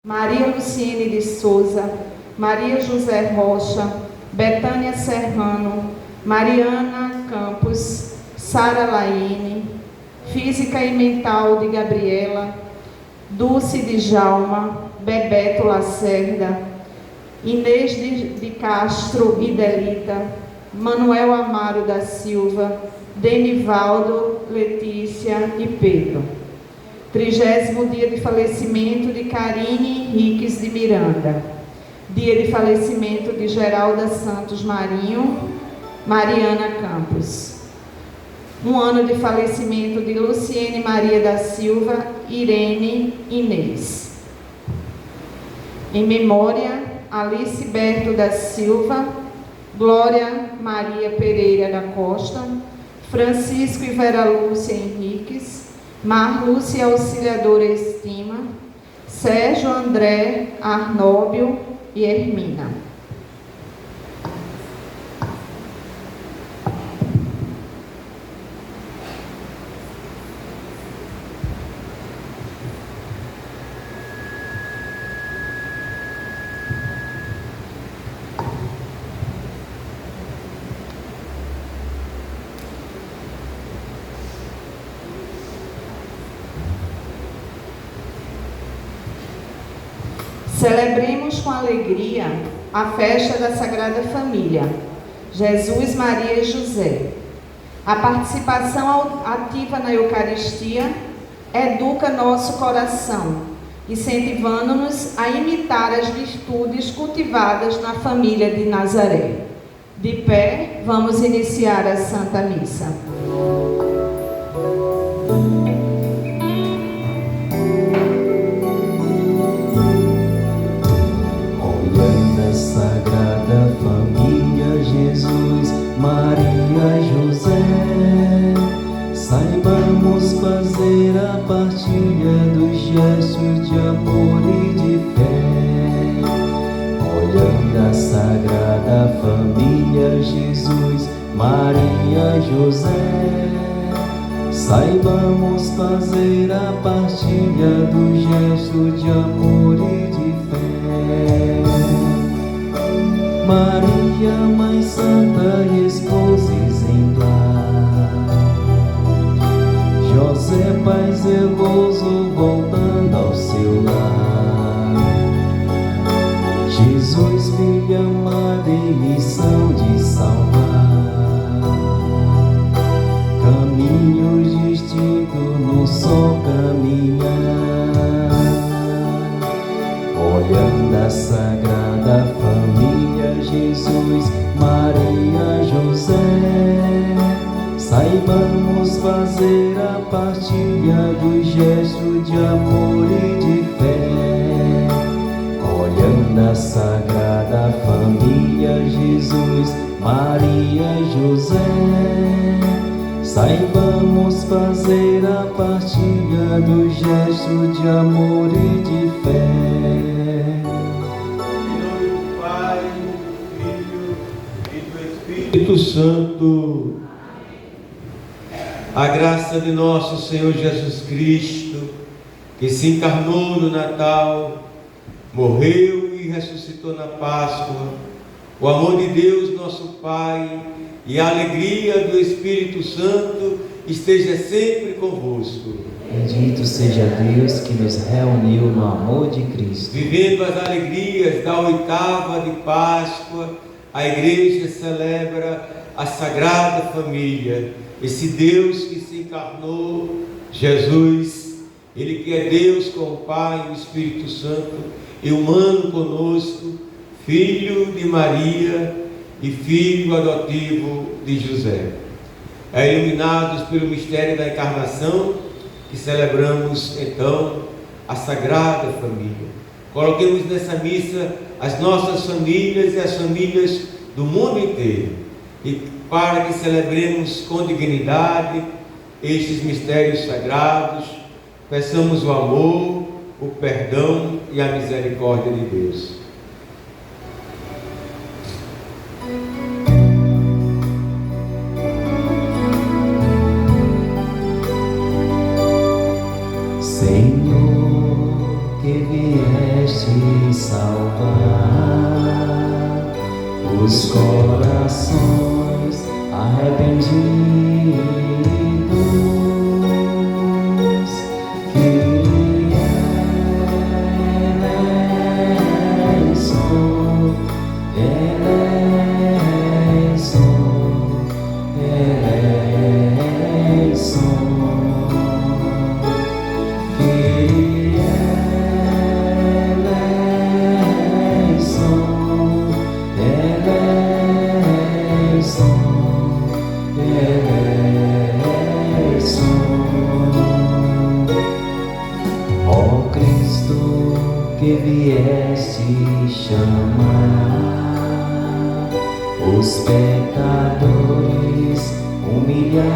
Maria Luciene de Souza, Maria José Rocha, Betânia Serrano, Mariana Campos, Sara Laine, Física e Mental de Gabriela, Dulce de Jalma, Bebeto Lacerda, Inês de Castro e Delita, Manuel Amaro da Silva, Denivaldo, Letícia e Pedro. 30º dia de falecimento de Karine Henriques de Miranda. Dia de falecimento de Geralda Santos Marinho, Mariana Campos. 1 ano de falecimento de Luciene Maria da Silva, Irene Inês. Em memória, Alice Berto da Silva, Glória Maria Pereira da Costa, Francisco e Vera Lúcia Henriques, Marlúcia Auxiliadora Estima, Sérgio André Arnóbio e Hermina. Celebremos com alegria a festa da Sagrada Família, Jesus, Maria e José. A participação ativa na Eucaristia educa nosso coração, incentivando-nos a imitar as virtudes cultivadas na família de Nazaré. De pé, vamos iniciar a Santa Missa. Sagrada Família, Jesus, Maria, José, saibamos fazer a partilha dos gestos de amor e de fé. Olhando a Sagrada Família, Jesus, Maria, José, saibamos fazer a partilha dos gestos de amor e de fé. Maria, Mãe Santa e Esposa exemplar, José, Pai zeloso, voltando ao seu lar, Jesus, Filho amado em missão de salvar, caminhos distintos no só caminhar. Olhando a Sagrada Família, Jesus, Maria, José, saibamos fazer a partilha dos gestos de amor e de fé. Olhando a Sagrada Família, Jesus, Maria, José, saibamos fazer a partilha dos gestos de amor e de fé. Espírito Santo, a graça de nosso Senhor Jesus Cristo, que se encarnou no Natal, morreu e ressuscitou na Páscoa, o amor de Deus nosso Pai e a alegria do Espírito Santo esteja sempre convosco. Bendito seja Deus que nos reuniu no amor de Cristo. Vivendo as alegrias da 8ª de Páscoa, a Igreja celebra a Sagrada Família, esse Deus que se encarnou, Jesus, Ele que é Deus com o Pai e o Espírito Santo, e humano conosco, Filho de Maria e Filho adotivo de José. Iluminados pelo mistério da encarnação, que celebramos então a Sagrada Família. Coloquemos nessa missa as nossas famílias e as famílias do mundo inteiro, e para que celebremos com dignidade estes mistérios sagrados, peçamos o amor, o perdão e a misericórdia de Deus. Senhor, que vier vieste salvar os corações arrependidos. Que vieste chamar os pecadores humilhados.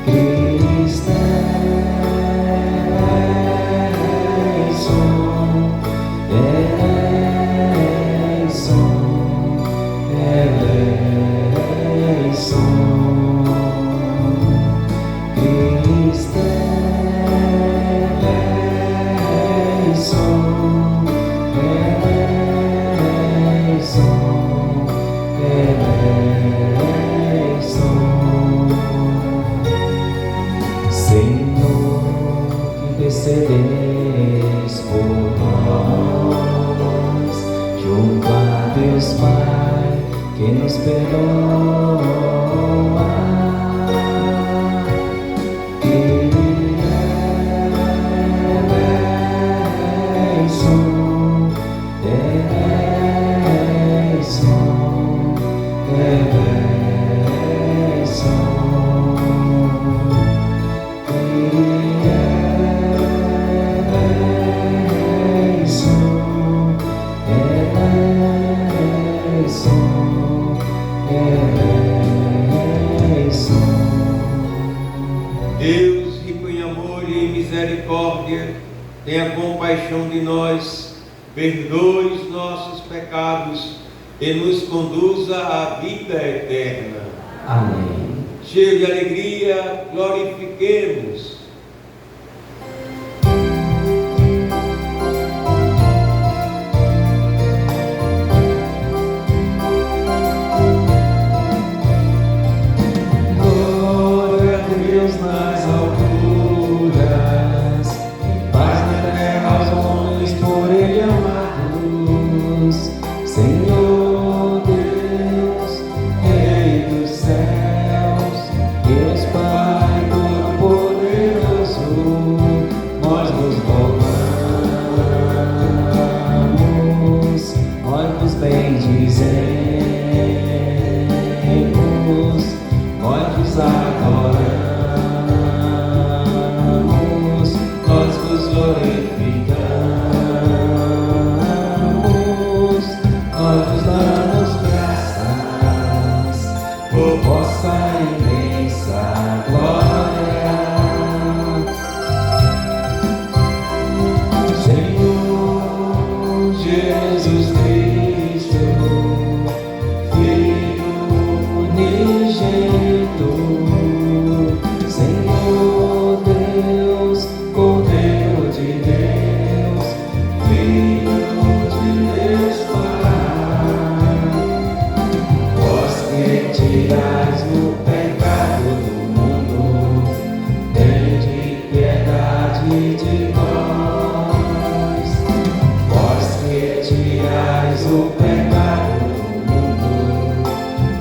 Cristo és som, és som, és som. Cristo intercedeis por nós, junto a Deus Pai, que nos perdoa. Deus, rico em amor e em misericórdia, tenha compaixão de nós, perdoe os nossos pecados e nos conduza à vida eterna. Amém. Cheio de alegria, glorifiquemos. Senhor Deus, Rei dos céus, Deus Pai Todo-Poderoso, nós nos louvamos, nós nos bendizemos, nós nos adoramos, nós nos glorificamos, nós nos damos graças por vossa imensa glória. Senhor Jesus Cristo, Filho unigênito, Senhor Deus, Cordeiro de Deus, Filho de Deus Pai, vós que tirais o pecado do mundo, tende piedade de nós. Vós que tirais o pecado do mundo,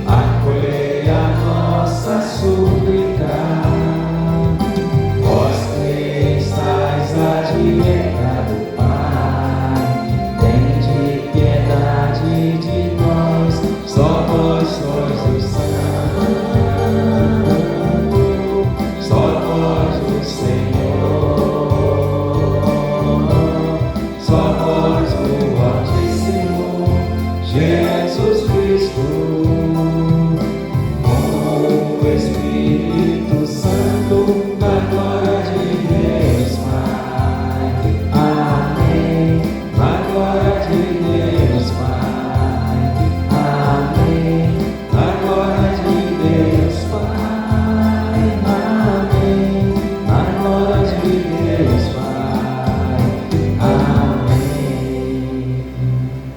acolhei a nossa súplica. Vós que estais à direita do Pai, tende piedade de nós. Só vós sois o Santo, só vós o Senhor, só vós o Altíssimo,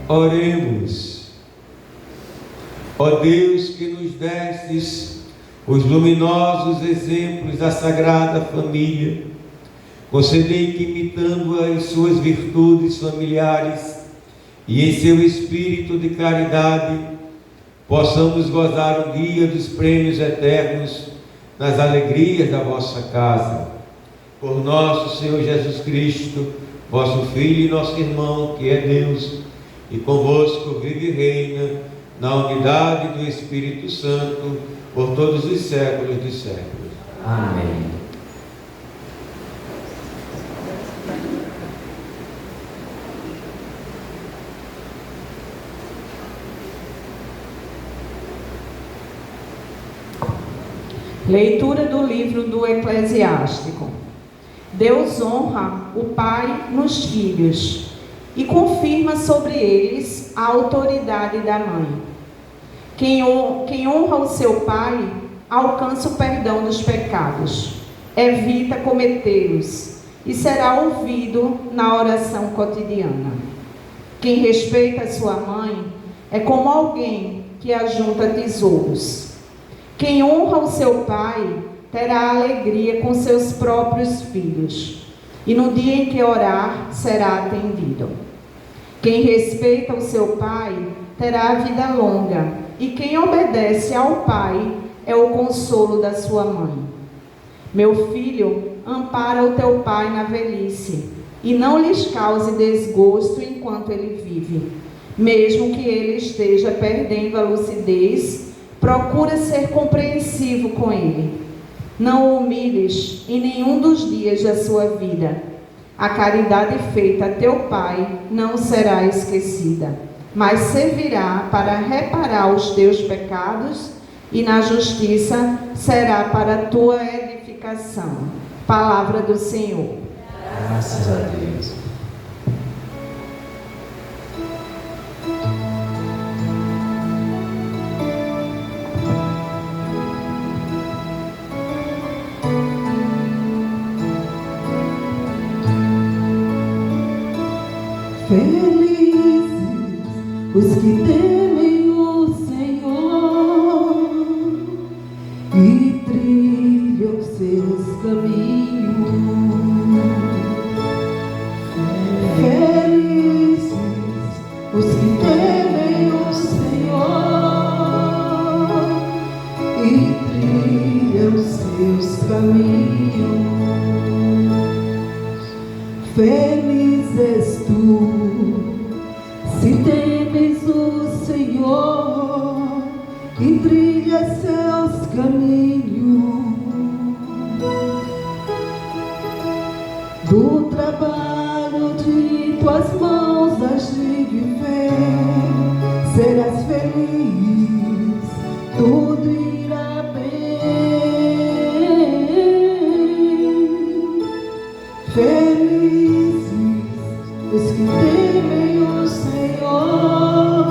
Oremos. Ó Deus, que nos destes os luminosos exemplos da Sagrada Família, concedei que, imitando-a em suas virtudes familiares e em seu espírito de caridade, possamos gozar um dia dos prêmios eternos nas alegrias da vossa casa. Por nosso Senhor Jesus Cristo, vosso Filho e nosso irmão, que é Deus, e convosco vive e reina na unidade do Espírito Santo, por todos os séculos dos séculos. Amém. Leitura do livro do Eclesiástico. Deus honra o pai nos filhos e confirma sobre eles a autoridade da mãe. Quem honra o seu pai alcança o perdão dos pecados, evita cometê-los e será ouvido na oração cotidiana. Quem respeita a sua mãe é como alguém que ajunta tesouros. Quem honra o seu pai terá alegria com seus próprios filhos, e no dia em que orar, será atendido. Quem respeita o seu pai terá a vida longa, e quem obedece ao pai é o consolo da sua mãe. Meu filho, ampara o teu pai na velhice, e não lhes cause desgosto enquanto ele vive. Mesmo que ele esteja perdendo a lucidez, procura ser compreensivo com ele. Não o humilhes em nenhum dos dias da sua vida. A caridade feita a teu pai não será esquecida, mas servirá para reparar os teus pecados, e na justiça será para a tua edificação. Palavra do Senhor. Graças a Deus. Felizes os que temem o Senhor e trilham seus caminhos. Felizes os que temem o Senhor e trilham seus caminhos. Feliz és tu, se temes o Senhor e trilhas seus caminhos. Do trabalho de tuas mãos has de viver, serás feliz, tudo irá bem. Felizes os que temem o Senhor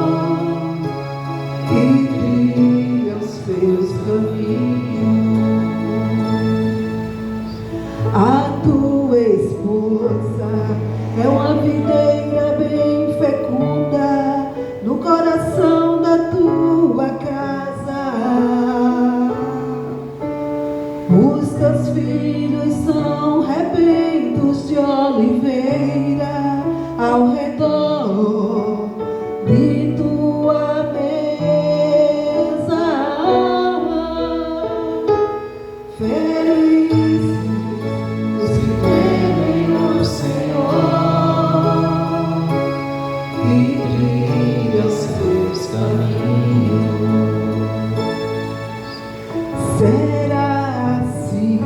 e trilham seus caminhos. A tua esposa é uma videira bem fecunda no coração da tua casa. Os teus filhos são rebentos de oliveira ao redor de tua mesa. Felizes os que temem o Senhor e trilham seus caminhos. Será assim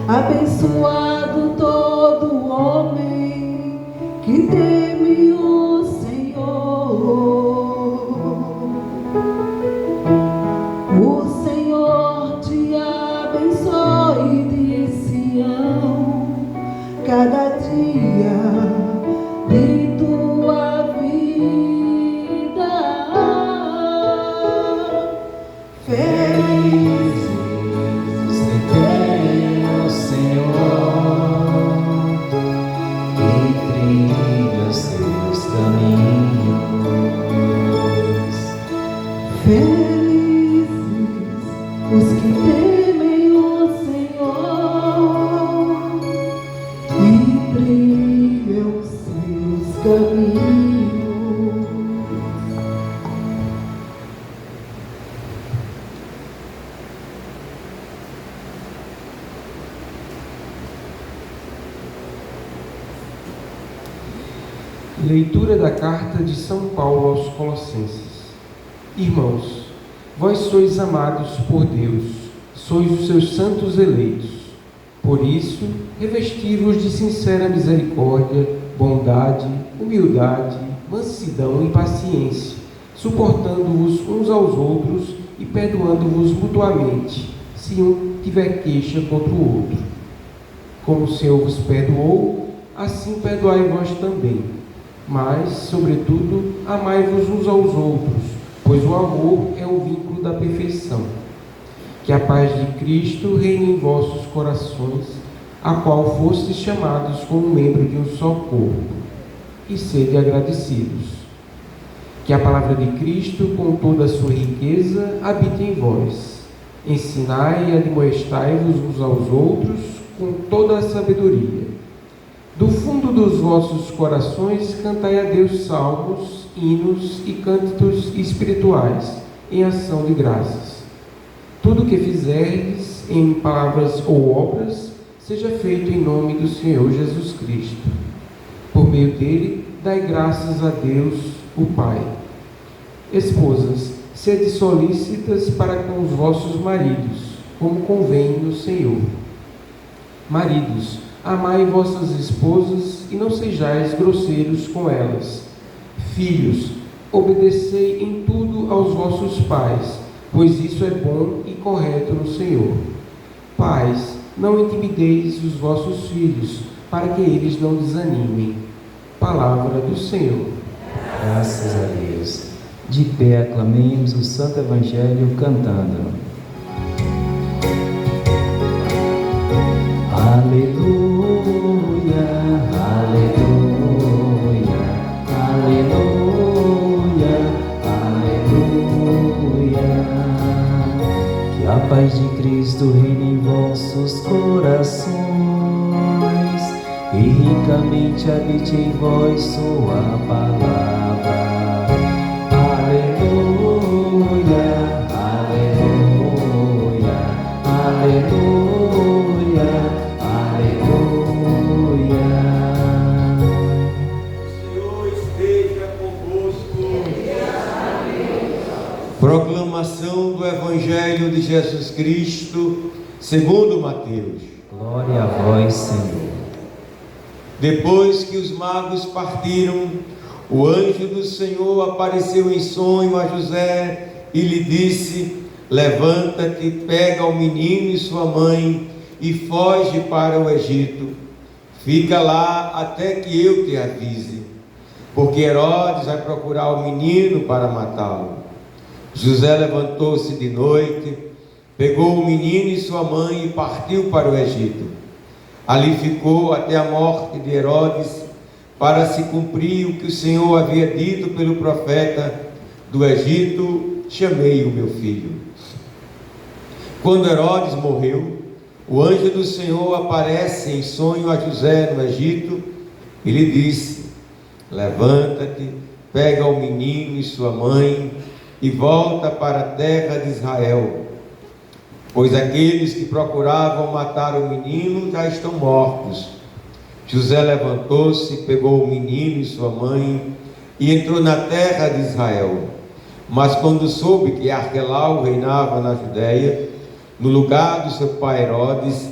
abençoado todo homem que teme o Senhor. O Senhor te abençoe de Sião cada dia de tua vida. Felizes os que temem o Senhor e trilham seus caminhos. Leitura da carta de São Paulo aos Colossenses. Irmãos, vós sois amados por Deus, sois os seus santos eleitos. Por isso, revesti-vos de sincera misericórdia, bondade, humildade, mansidão e paciência, suportando-vos uns aos outros e perdoando-vos mutuamente, se um tiver queixa contra o outro. Como o Senhor vos perdoou, assim perdoai vós também. Mas, sobretudo, amai-vos uns aos outros, pois o amor é o vínculo da perfeição. Que a paz de Cristo reine em vossos corações, a qual fostes chamados como membro de um só corpo, e sede agradecidos. Que a palavra de Cristo, com toda a sua riqueza, habite em vós. Ensinai e admoestai-vos uns aos outros com toda a sabedoria. Do fundo dos vossos corações cantai a Deus salmos, hinos e cânticos espirituais, em ação de graças. Tudo o que fizerdes, em palavras ou obras, seja feito em nome do Senhor Jesus Cristo. Por meio dele, dai graças a Deus, o Pai. Esposas, sede solícitas para com os vossos maridos, como convém no Senhor. Maridos, amai vossas esposas e não sejais grosseiros com elas. Filhos, obedecei em tudo aos vossos pais, pois isso é bom e correto no Senhor. Pais, não intimideis os vossos filhos, para que eles não desanimem. Palavra do Senhor. Graças a Deus. De pé aclamemos o Santo Evangelho cantando. Aleluia, aleluia, aleluia, aleluia. Que a paz de Cristo reine em vossos corações e ricamente habite em vós sua palavra. Aleluia, aleluia, aleluia, aleluia. O Senhor esteja convosco. Proclamação do Evangelho de Jesus Cristo, segundo Mateus. Glória a vós, Senhor. Depois que os magos partiram, o anjo do Senhor apareceu em sonho a José e lhe disse: levanta-te, pega o menino e sua mãe e foge para o Egito. Fica lá até que eu te avise, porque Herodes vai procurar o menino para matá-lo. José levantou-se de noite, pegou o menino e sua mãe e partiu para o Egito. Ali ficou até a morte de Herodes, para se cumprir o que o Senhor havia dito pelo profeta: do Egito chamei o meu filho. Quando Herodes morreu, o anjo do Senhor aparece em sonho a José no Egito e lhe disse: levanta-te, pega o menino e sua mãe e volta para a terra de Israel, pois aqueles que procuravam matar o menino já estão mortos. José levantou-se, pegou o menino e sua mãe e entrou na terra de Israel. Mas quando soube que Arquelau reinava na Judéia, no lugar do seu pai Herodes,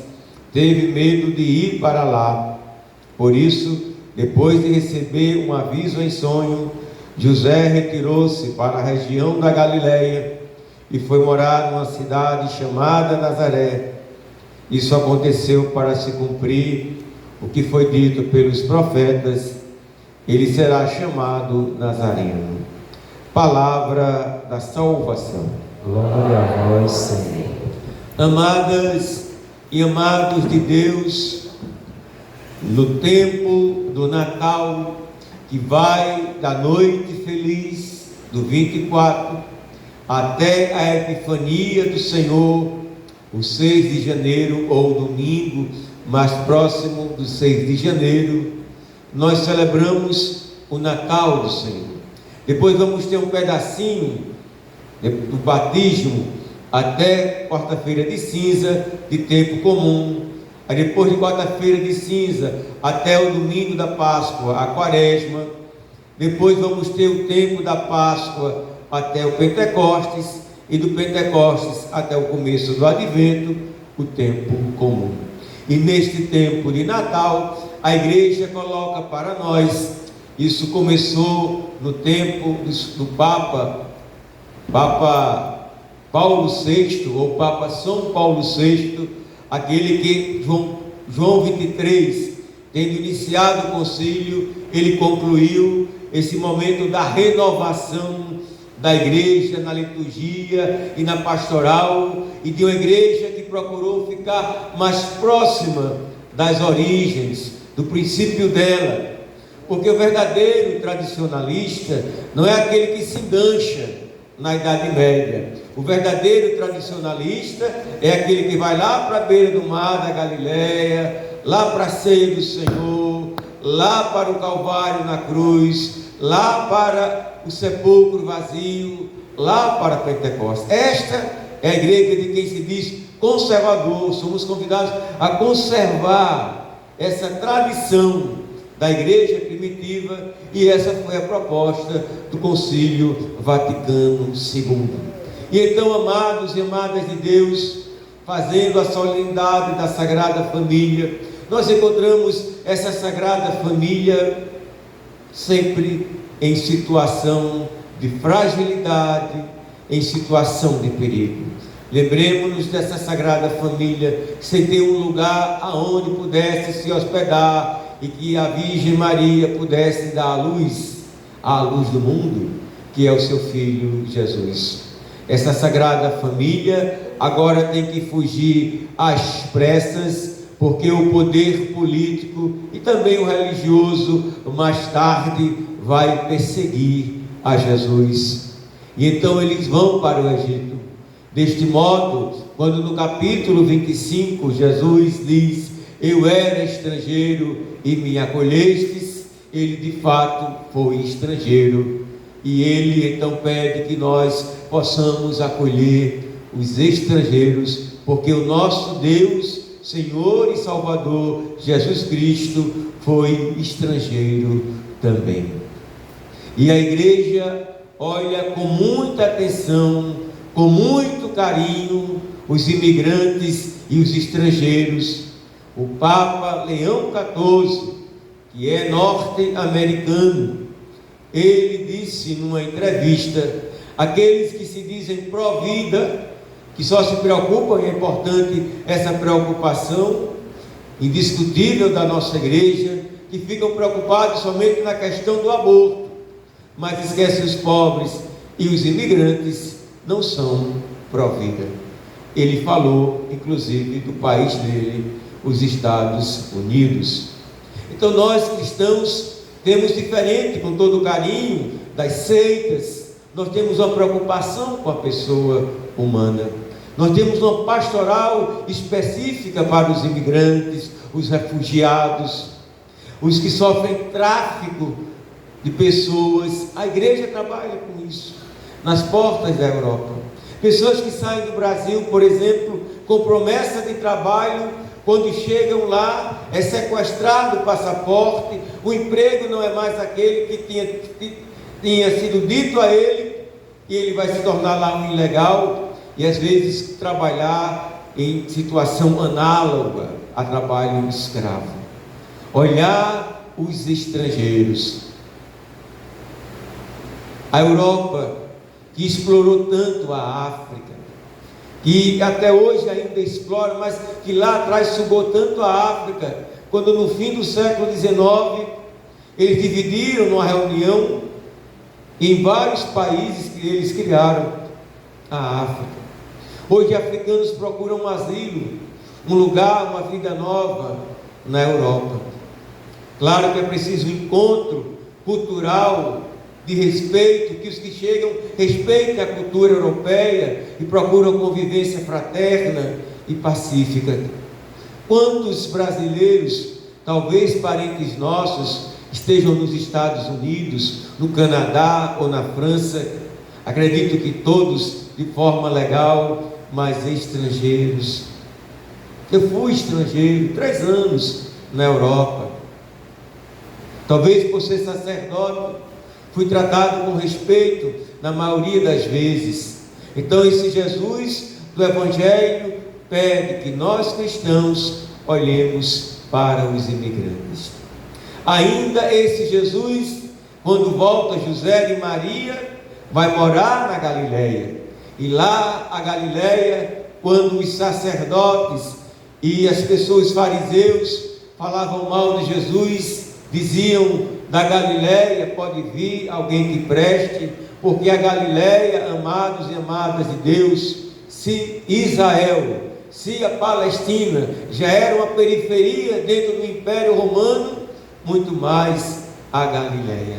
teve medo de ir para lá. Por isso, depois de receber um aviso em sonho, José retirou-se para a região da Galileia e foi morar numa cidade chamada Nazaré. Isso aconteceu para se cumprir o que foi dito pelos profetas: ele será chamado Nazareno. Palavra da salvação. Glória a vós, Senhor. Amadas e amados de Deus, no tempo do Natal, que vai da noite feliz do 24 até a Epifania do Senhor, o 6 de janeiro ou domingo mais próximo do 6 de janeiro, nós celebramos o Natal do Senhor. Depois vamos ter um pedacinho do batismo até quarta-feira de cinza, de tempo comum. Aí depois de quarta-feira de cinza até o domingo da Páscoa, a quaresma. Depois vamos ter o tempo da Páscoa até o Pentecostes, e do Pentecostes até o começo do Advento, o tempo comum. E neste tempo de Natal, a igreja coloca para nós, isso começou no tempo do Papa Paulo VI, ou Papa São Paulo VI, aquele que João 23, tendo iniciado o concílio, ele concluiu esse momento da renovação da igreja na liturgia e na pastoral, e de uma igreja que procurou ficar mais próxima das origens, do princípio dela, porque o verdadeiro tradicionalista não é aquele que se engancha na Idade Média. O verdadeiro tradicionalista é aquele que vai lá para a beira do mar da Galileia, lá para a ceia do Senhor, lá para o Calvário na cruz, lá para o sepulcro vazio, lá para Pentecostes. Esta é a igreja de quem se diz conservador. Somos convidados a conservar essa tradição da igreja primitiva, e essa foi a proposta do Concílio Vaticano II. E então, amados e amadas de Deus, fazendo a solenidade da Sagrada Família, nós encontramos essa Sagrada Família sempre em situação de fragilidade, em situação de perigo. Lembremos-nos dessa Sagrada Família sem ter um lugar aonde pudesse se hospedar, e que a Virgem Maria pudesse dar à luz do mundo, que é o seu Filho Jesus. Essa Sagrada Família agora tem que fugir às pressas, porque o poder político e também o religioso mais tarde vai perseguir a Jesus. E então eles vão para o Egito. Deste modo, quando no capítulo 25 Jesus diz: eu era estrangeiro e me acolhestes, ele de fato foi estrangeiro, e ele então pede que nós possamos acolher os estrangeiros, porque o nosso Deus, Senhor e Salvador Jesus Cristo, foi estrangeiro também. E a igreja olha com muita atenção, com muito carinho, os imigrantes e os estrangeiros. O Papa Leão XIV, que é norte-americano, ele disse numa entrevista: aqueles que se dizem pró-vida, que só se preocupam, e é importante essa preocupação indiscutível da nossa igreja, que ficam preocupados somente na questão do aborto, mas esquecem os pobres e os imigrantes, não são pró-vida. Ele falou, inclusive, do país dele, os Estados Unidos. Então nós cristãos temos diferente, com todo o carinho das seitas, nós temos uma preocupação com a pessoa humana. Nós temos uma pastoral específica para os imigrantes, os refugiados, os que sofrem tráfico de pessoas. A igreja trabalha com isso nas portas da Europa. Pessoas que saem do Brasil, por exemplo, com promessa de trabalho, quando chegam lá, é sequestrado o passaporte, o emprego não é mais aquele que tinha sido dito a ele, e ele vai se tornar lá um ilegal, e às vezes trabalhar em situação análoga a trabalho escravo. Olhar os estrangeiros. A Europa, que explorou tanto a África, que até hoje ainda explora, mas que lá atrás sugou tanto a África, quando no fim do século XIX, eles dividiram numa reunião em vários países que eles criaram a África. Hoje africanos procuram um asilo, um lugar, uma vida nova na Europa. Claro que é preciso um encontro cultural de respeito, que os que chegam respeitem a cultura europeia e procuram convivência fraterna e pacífica. Quantos brasileiros, talvez parentes nossos, estejam nos Estados Unidos, no Canadá ou na França? Acredito que todos de forma legal, mas estrangeiros. Eu fui estrangeiro 3 anos na Europa. Talvez por ser sacerdote, fui tratado com respeito na maioria das vezes. Então esse Jesus do Evangelho pede que nós cristãos olhemos para os imigrantes. Ainda esse Jesus, quando volta José e Maria, vai morar na Galileia. E lá a Galileia, quando os sacerdotes e as pessoas fariseus falavam mal de Jesus, diziam: da Galileia pode vir alguém que preste, porque a Galileia, amados e amadas de Deus, se Israel, se a Palestina já era uma periferia dentro do Império Romano, muito mais a Galileia.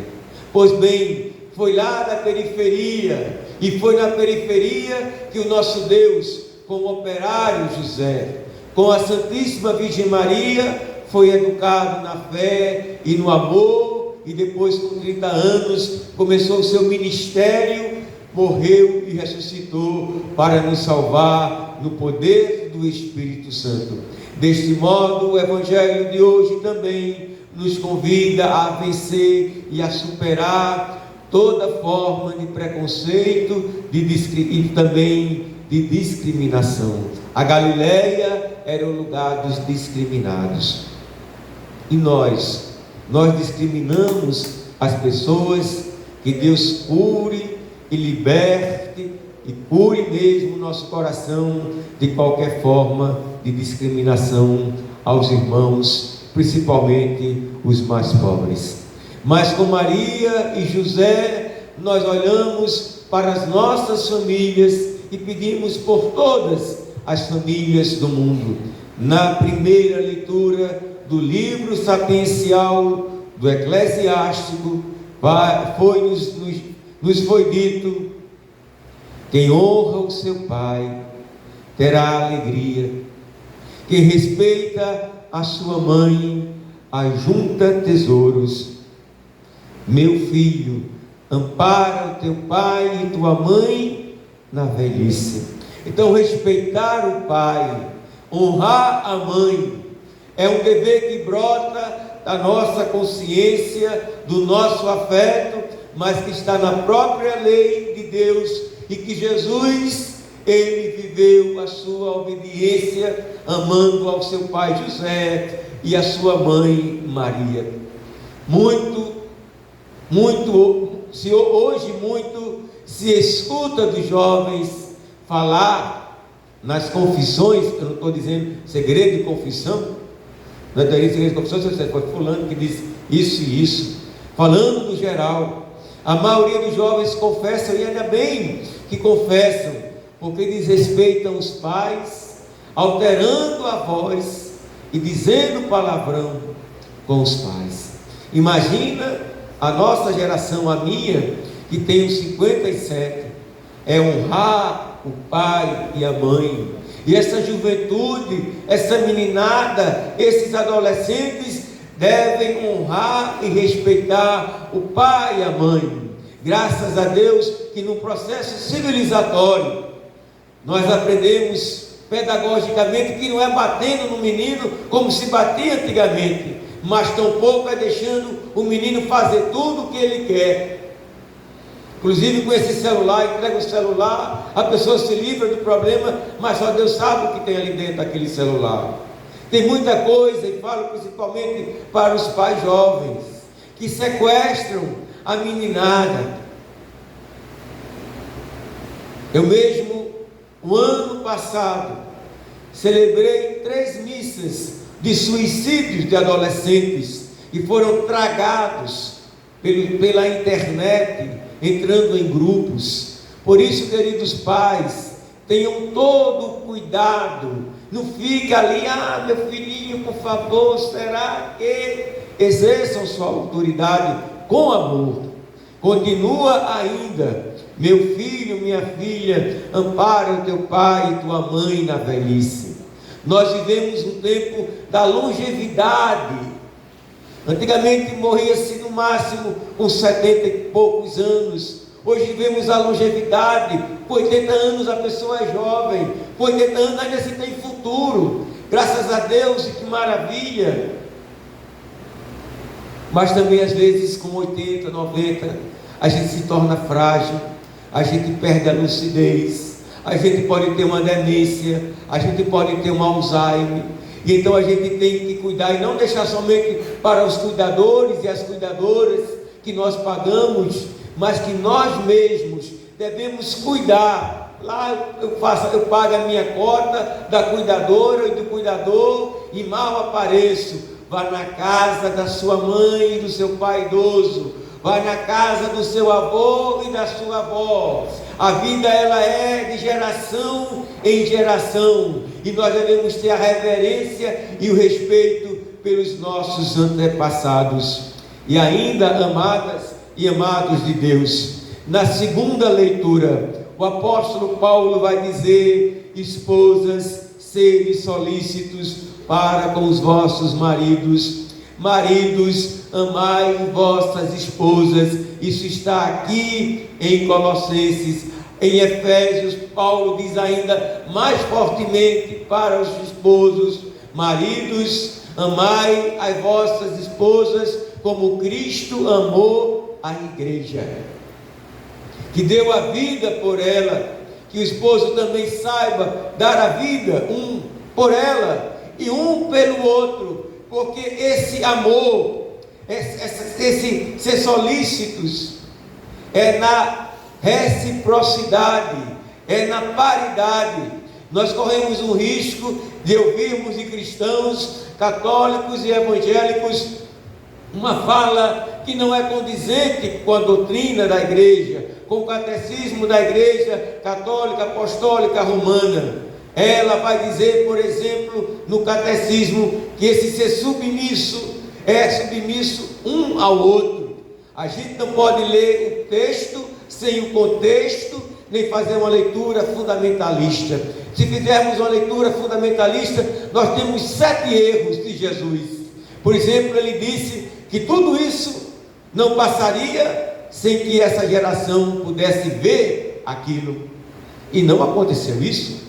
Pois bem, foi lá da periferia, e foi na periferia que o nosso Deus, com o operário José, com a Santíssima Virgem Maria, foi educado na fé e no amor, e depois, com 30 anos, começou o seu ministério, morreu e ressuscitou para nos salvar no poder do Espírito Santo. Deste modo, o Evangelho de hoje também nos convida a vencer e a superar toda forma de preconceito e também de discriminação. A Galileia era o lugar dos discriminados. E nós discriminamos as pessoas. Que Deus cure e liberte e cure mesmo o nosso coração de qualquer forma de discriminação aos irmãos, principalmente os mais pobres. Mas com Maria e José, nós olhamos para as nossas famílias e pedimos por todas as famílias do mundo. Na primeira leitura do livro sapiencial do Eclesiástico, nos foi dito: quem honra o seu pai terá alegria, quem respeita a sua mãe ajunta tesouros. Meu filho, ampara o teu pai e tua mãe na velhice. Então, respeitar o pai, honrar a mãe, é um dever que brota da nossa consciência, do nosso afeto, mas que está na própria lei de Deus, e que Jesus, ele viveu a sua obediência, amando ao seu pai José e a sua mãe Maria. Hoje muito se escuta dos jovens falar nas confissões. Eu não estou dizendo segredo de confissão, não é segredo de confissão, você foi fulano que disse isso e isso, falando no geral. A maioria dos jovens confessam, e ainda bem que confessam, porque desrespeitam os pais, alterando a voz e dizendo palavrão com os pais. Imagina a nossa geração, a minha, que tenho 57, é honrar o pai e a mãe. E essa juventude, essa meninada, esses adolescentes devem honrar e respeitar o pai e a mãe. Graças a Deus que no processo civilizatório nós aprendemos pedagogicamente que não é batendo no menino como se batia antigamente, mas tampouco é deixando o menino fazer tudo o que ele quer. Inclusive com esse celular, entrega o celular, a pessoa se livra do problema, mas só Deus sabe o que tem ali dentro daquele celular. Tem muita coisa, e falo principalmente para os pais jovens, que sequestram a meninada. Eu mesmo, o ano passado, celebrei 3 missas de suicídios de adolescentes que foram tragados pela internet, entrando em grupos. Por isso, queridos pais, tenham todo o cuidado. Não fica ali: meu filhinho, por favor, será que... Exerçam sua autoridade com amor. Continua ainda: meu filho, minha filha, ampara o teu pai e tua mãe na velhice. Nós vivemos um tempo da longevidade. Antigamente morria-se no máximo com 70 e poucos anos. Hoje vivemos a longevidade. Com 80 anos a pessoa é jovem. Com 80 anos ainda se tem futuro. Graças a Deus, e que maravilha. Mas também às vezes com 80, 90, a gente se torna frágil, a gente perde a lucidez, a gente pode ter uma demência, a gente pode ter um Alzheimer. E então a gente tem que cuidar e não deixar somente para os cuidadores e as cuidadoras que nós pagamos, mas que nós mesmos devemos cuidar. Lá eu pago a minha cota da cuidadora e do cuidador e mal apareço. Vá na casa da sua mãe e do seu pai idoso, vai na casa do seu avô e da sua avó. A vida ela é de geração em geração e nós devemos ter a reverência e o respeito pelos nossos antepassados. E ainda, amadas e amados de Deus, na segunda leitura, o apóstolo Paulo vai dizer: esposas, sede solícitos para com os vossos maridos. Maridos, amai vossas esposas. Isso está aqui em Colossenses. Em Efésios, Paulo diz ainda mais fortemente para os esposos: maridos, amai as vossas esposas como Cristo amou a igreja, que deu a vida por ela. Que o esposo também saiba dar a vida um por ela e um pelo outro, porque esse amor, esse ser solícitos, é na reciprocidade, é na paridade. Nós corremos um risco de ouvirmos de cristãos, católicos e evangélicos uma fala que não é condizente com a doutrina da igreja, com o catecismo da igreja católica, apostólica, romana. Ela vai dizer, por exemplo, no catecismo, que esse ser submisso é submisso um ao outro. A gente não pode ler o texto sem o contexto, nem fazer uma leitura fundamentalista. Se fizermos uma leitura fundamentalista, nós temos 7 erros de Jesus. Por exemplo, ele disse que tudo isso não passaria sem que essa geração pudesse ver aquilo. E não aconteceu isso.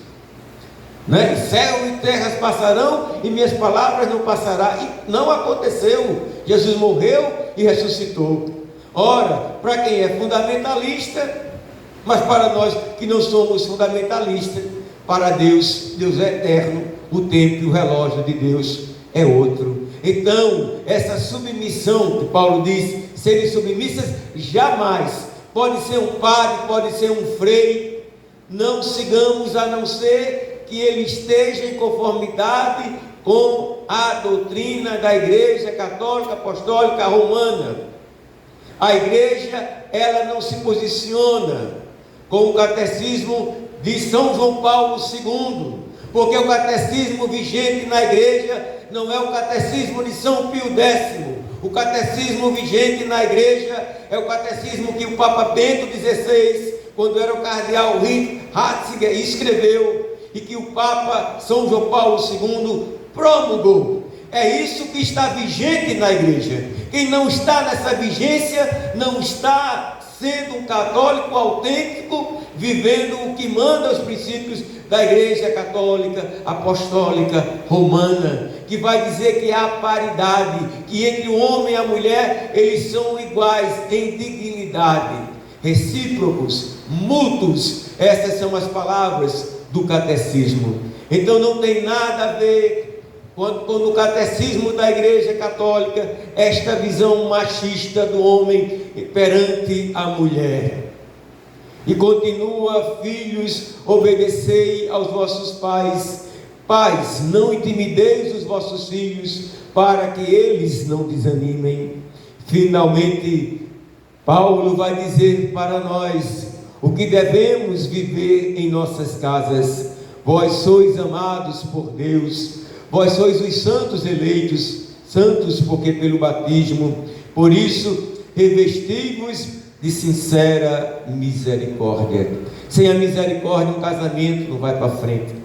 Né? Céu e terras passarão e minhas palavras não passarão. E não aconteceu. Jesus morreu e ressuscitou. Ora, para quem é fundamentalista, mas para nós que não somos fundamentalistas, para Deus, Deus é eterno, o tempo e o relógio de Deus é outro. Então, essa submissão que Paulo diz, serem submissas, jamais pode ser um padre, pode ser um freio. Não sigamos a não ser que ele esteja em conformidade com a doutrina da igreja católica, apostólica, romana. A igreja, ela não se posiciona com o catecismo de São João Paulo II, porque o catecismo vigente na igreja não é o catecismo de São Pio X. O catecismo vigente na igreja é o catecismo que o Papa Bento XVI, quando era o cardeal Ratzinger, escreveu, e que o Papa São João Paulo II promulgou. É isso que está vigente na igreja. Quem não está nessa vigência não está sendo um católico autêntico, vivendo o que manda os princípios da igreja católica, apostólica, romana, que vai dizer que há paridade, que entre o homem e a mulher eles são iguais em dignidade, recíprocos, mútuos. Essas são as palavras do catecismo. Então não tem nada a ver quando o catecismo da igreja católica, esta visão machista do homem perante a mulher. E continua: filhos, obedecei aos vossos pais. Pais, não intimideis os vossos filhos, para que eles não desanimem. Finalmente, Paulo vai dizer para nós o que devemos viver em nossas casas. Vós sois amados por Deus, vós sois os santos eleitos, santos porque pelo batismo, por isso revesti-vos de sincera misericórdia. Sem a misericórdia, um casamento não vai para frente.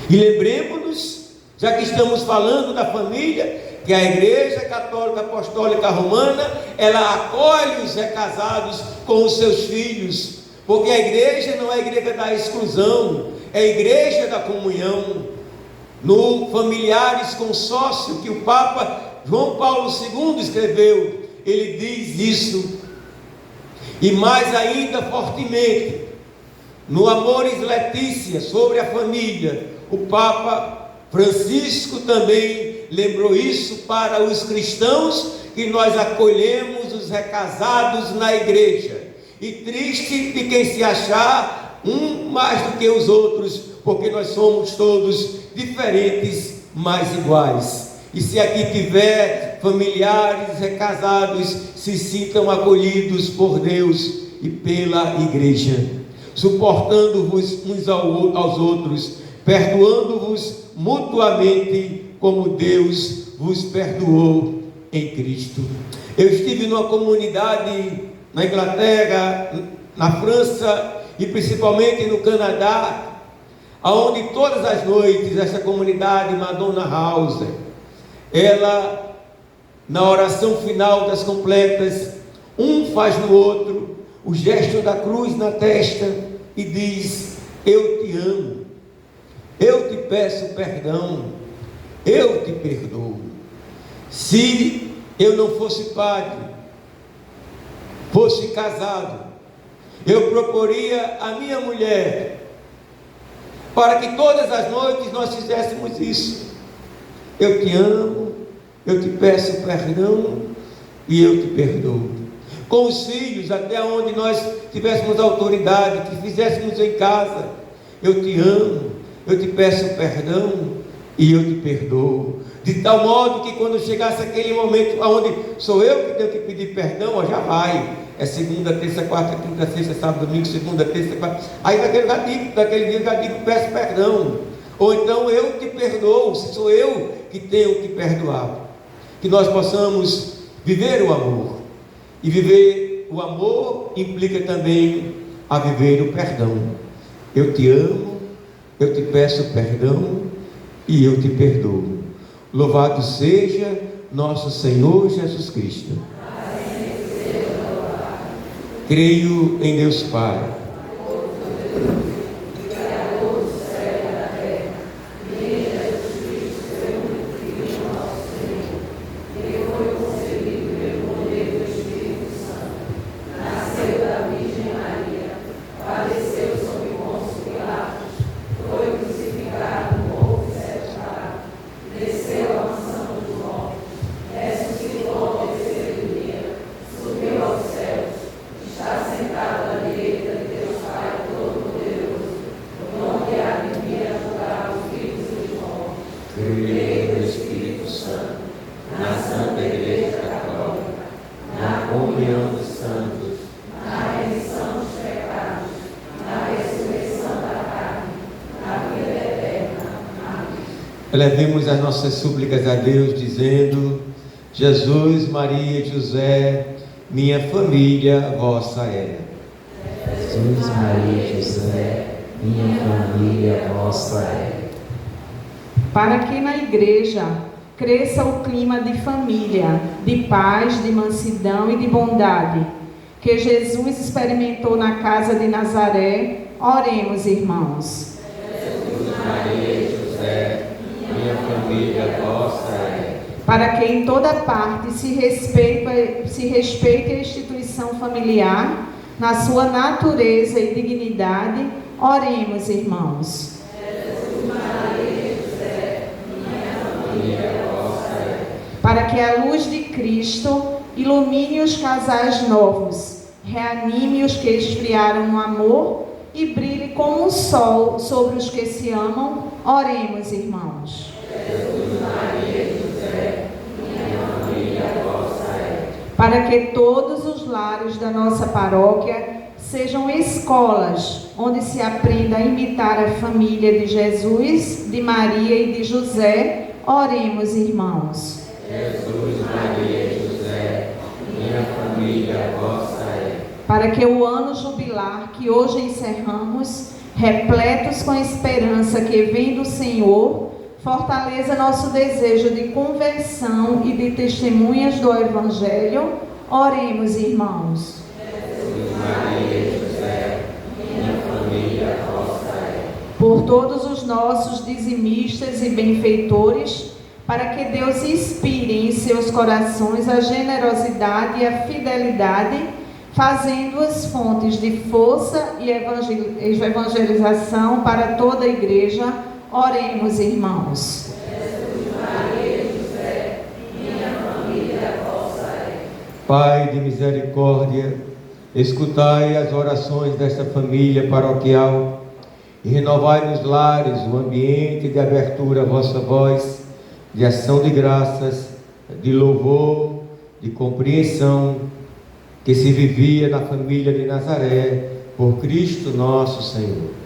E lembremos-nos, já que estamos falando da família, que a igreja católica apostólica romana, ela acolhe os recasados com os seus filhos, porque a igreja não é a igreja da exclusão, é a igreja da comunhão. No Familiares Consórcio, que o Papa João Paulo II escreveu, ele diz isso. E mais ainda fortemente, no Amoris Laetitia, sobre a família, o Papa Francisco também lembrou isso para os cristãos, que nós acolhemos os recasados na igreja. E triste de quem se achar um mais do que os outros, porque nós somos todos diferentes, mas iguais. E se aqui tiver familiares recasados, se sintam acolhidos por Deus e pela igreja, suportando-vos uns aos outros, perdoando-vos mutuamente, como Deus vos perdoou em Cristo. Eu estive numa comunidade na Inglaterra, na França e principalmente no Canadá, onde todas as noites essa comunidade Madonna House, ela, na oração final das completas, um faz no outro o gesto da cruz na testa e diz: eu te amo, eu te peço perdão, eu te perdoo. Se eu não fosse padre, fosse casado, eu proporia a minha mulher para que todas as noites nós fizéssemos isso. Eu te amo, eu te peço perdão e eu te perdoo. Com os filhos, até onde nós tivéssemos autoridade, que fizéssemos em casa: eu te amo, eu te peço perdão e eu te perdoo. De tal modo que quando chegasse aquele momento onde sou eu que tenho que pedir perdão, ó, já vai. É segunda, terça, quarta, quinta, sexta, sábado, domingo, segunda, terça, quarta. Aí naquele dia eu já digo, peço perdão. Ou então eu te perdoo, se sou eu que tenho que perdoar. Que nós possamos viver o amor. E viver o amor implica também a viver o perdão. Eu te amo, eu te peço perdão e eu te perdoo. Louvado seja nosso Senhor Jesus Cristo. Creio em Deus Pai, elevemos as nossas súplicas a Deus, dizendo: Jesus, Maria e José, minha família vossa é. Jesus, Maria e José, minha família vossa é. Para que na igreja cresça o clima de família, de paz, de mansidão e de bondade, que Jesus experimentou na casa de Nazaré, oremos, irmãos. Jesus, Maria e José, minha família vossa é. Para que em toda parte se respeite a instituição familiar, na sua natureza e dignidade, oremos, irmãos. Jesus, Maria e José, minha família vossa é. Para que a luz de Cristo ilumine os casais novos, reanime os que esfriaram no amor e brilhe como um sol sobre os que se amam, oremos, irmãos. Jesus, Maria e José, minha família vossa é. Para que todos os lares da nossa paróquia sejam escolas, onde se aprenda a imitar a família de Jesus, de Maria e de José, oremos, irmãos. Jesus, Maria e José, minha família vossa é. Para que o ano jubilar que hoje encerramos, repletos com a esperança que vem do Senhor, fortaleça nosso desejo de conversão e de testemunhas do Evangelho, oremos, irmãos. Jesus, Maria e José, minha família vossa é. Por todos os nossos dizimistas e benfeitores, para que Deus inspire em seus corações a generosidade e a fidelidade, fazendo-as fontes de força e evangelização para toda a igreja. Oremos, irmãos. Pai de misericórdia, escutai as orações desta família paroquial e renovai nos lares o ambiente de abertura à vossa voz, de ação de graças, de louvor, de compreensão, que se vivia na família de Nazaré, por Cristo nosso Senhor.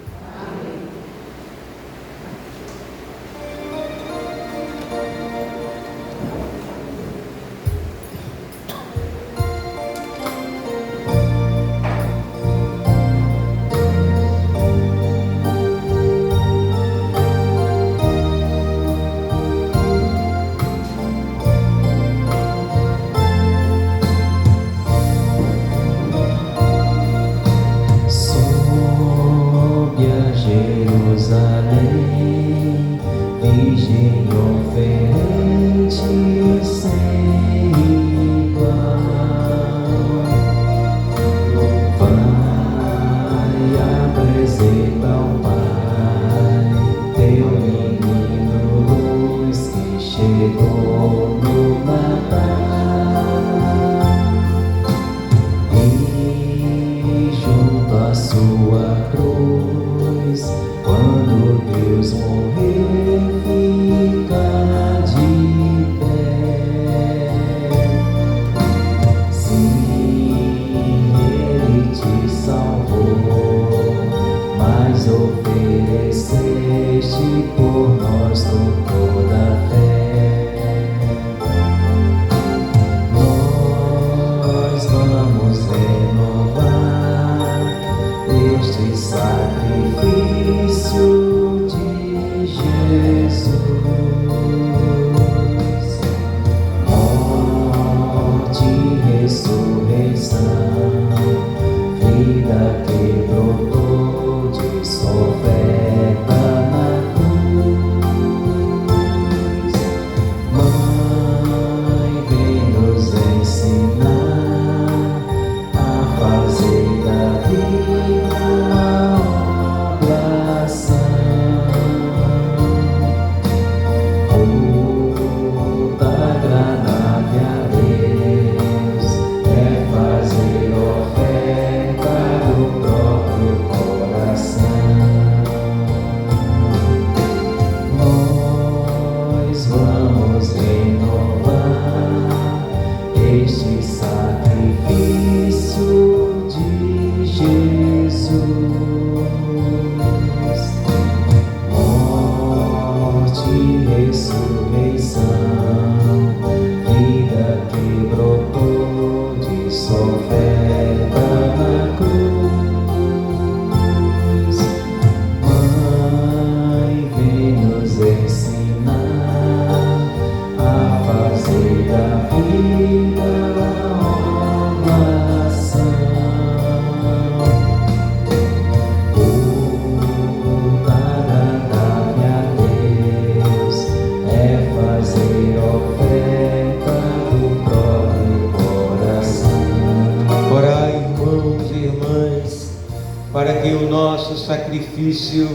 Sacrifício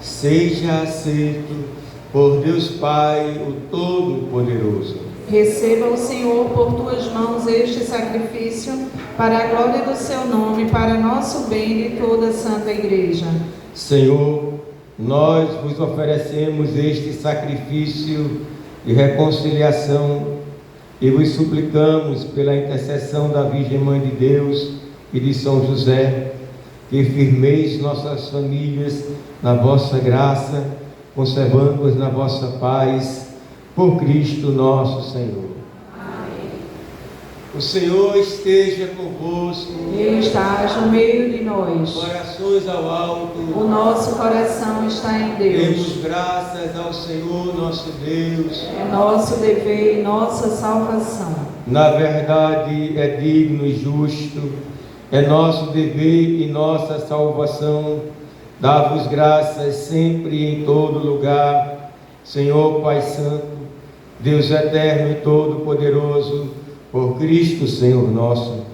seja aceito por Deus Pai, o Todo-Poderoso. Receba o Senhor por tuas mãos este sacrifício, para a glória do seu nome, para nosso bem e de toda a Santa Igreja. Senhor, nós vos oferecemos este sacrifício de reconciliação e vos suplicamos pela intercessão da Virgem Mãe de Deus e de São José, que firmeis nossas famílias na vossa graça, conservando-as na vossa paz, por Cristo nosso Senhor. Amém. O Senhor esteja convosco. Ele está no meio de nós. Corações ao alto. O nosso coração está em Deus. Demos graças ao Senhor nosso Deus. É nosso dever e nossa salvação. Na verdade, é digno e justo. É nosso dever e nossa salvação, dar-vos graças sempre e em todo lugar, Senhor Pai Santo, Deus eterno e todo-poderoso, por Cristo Senhor nosso.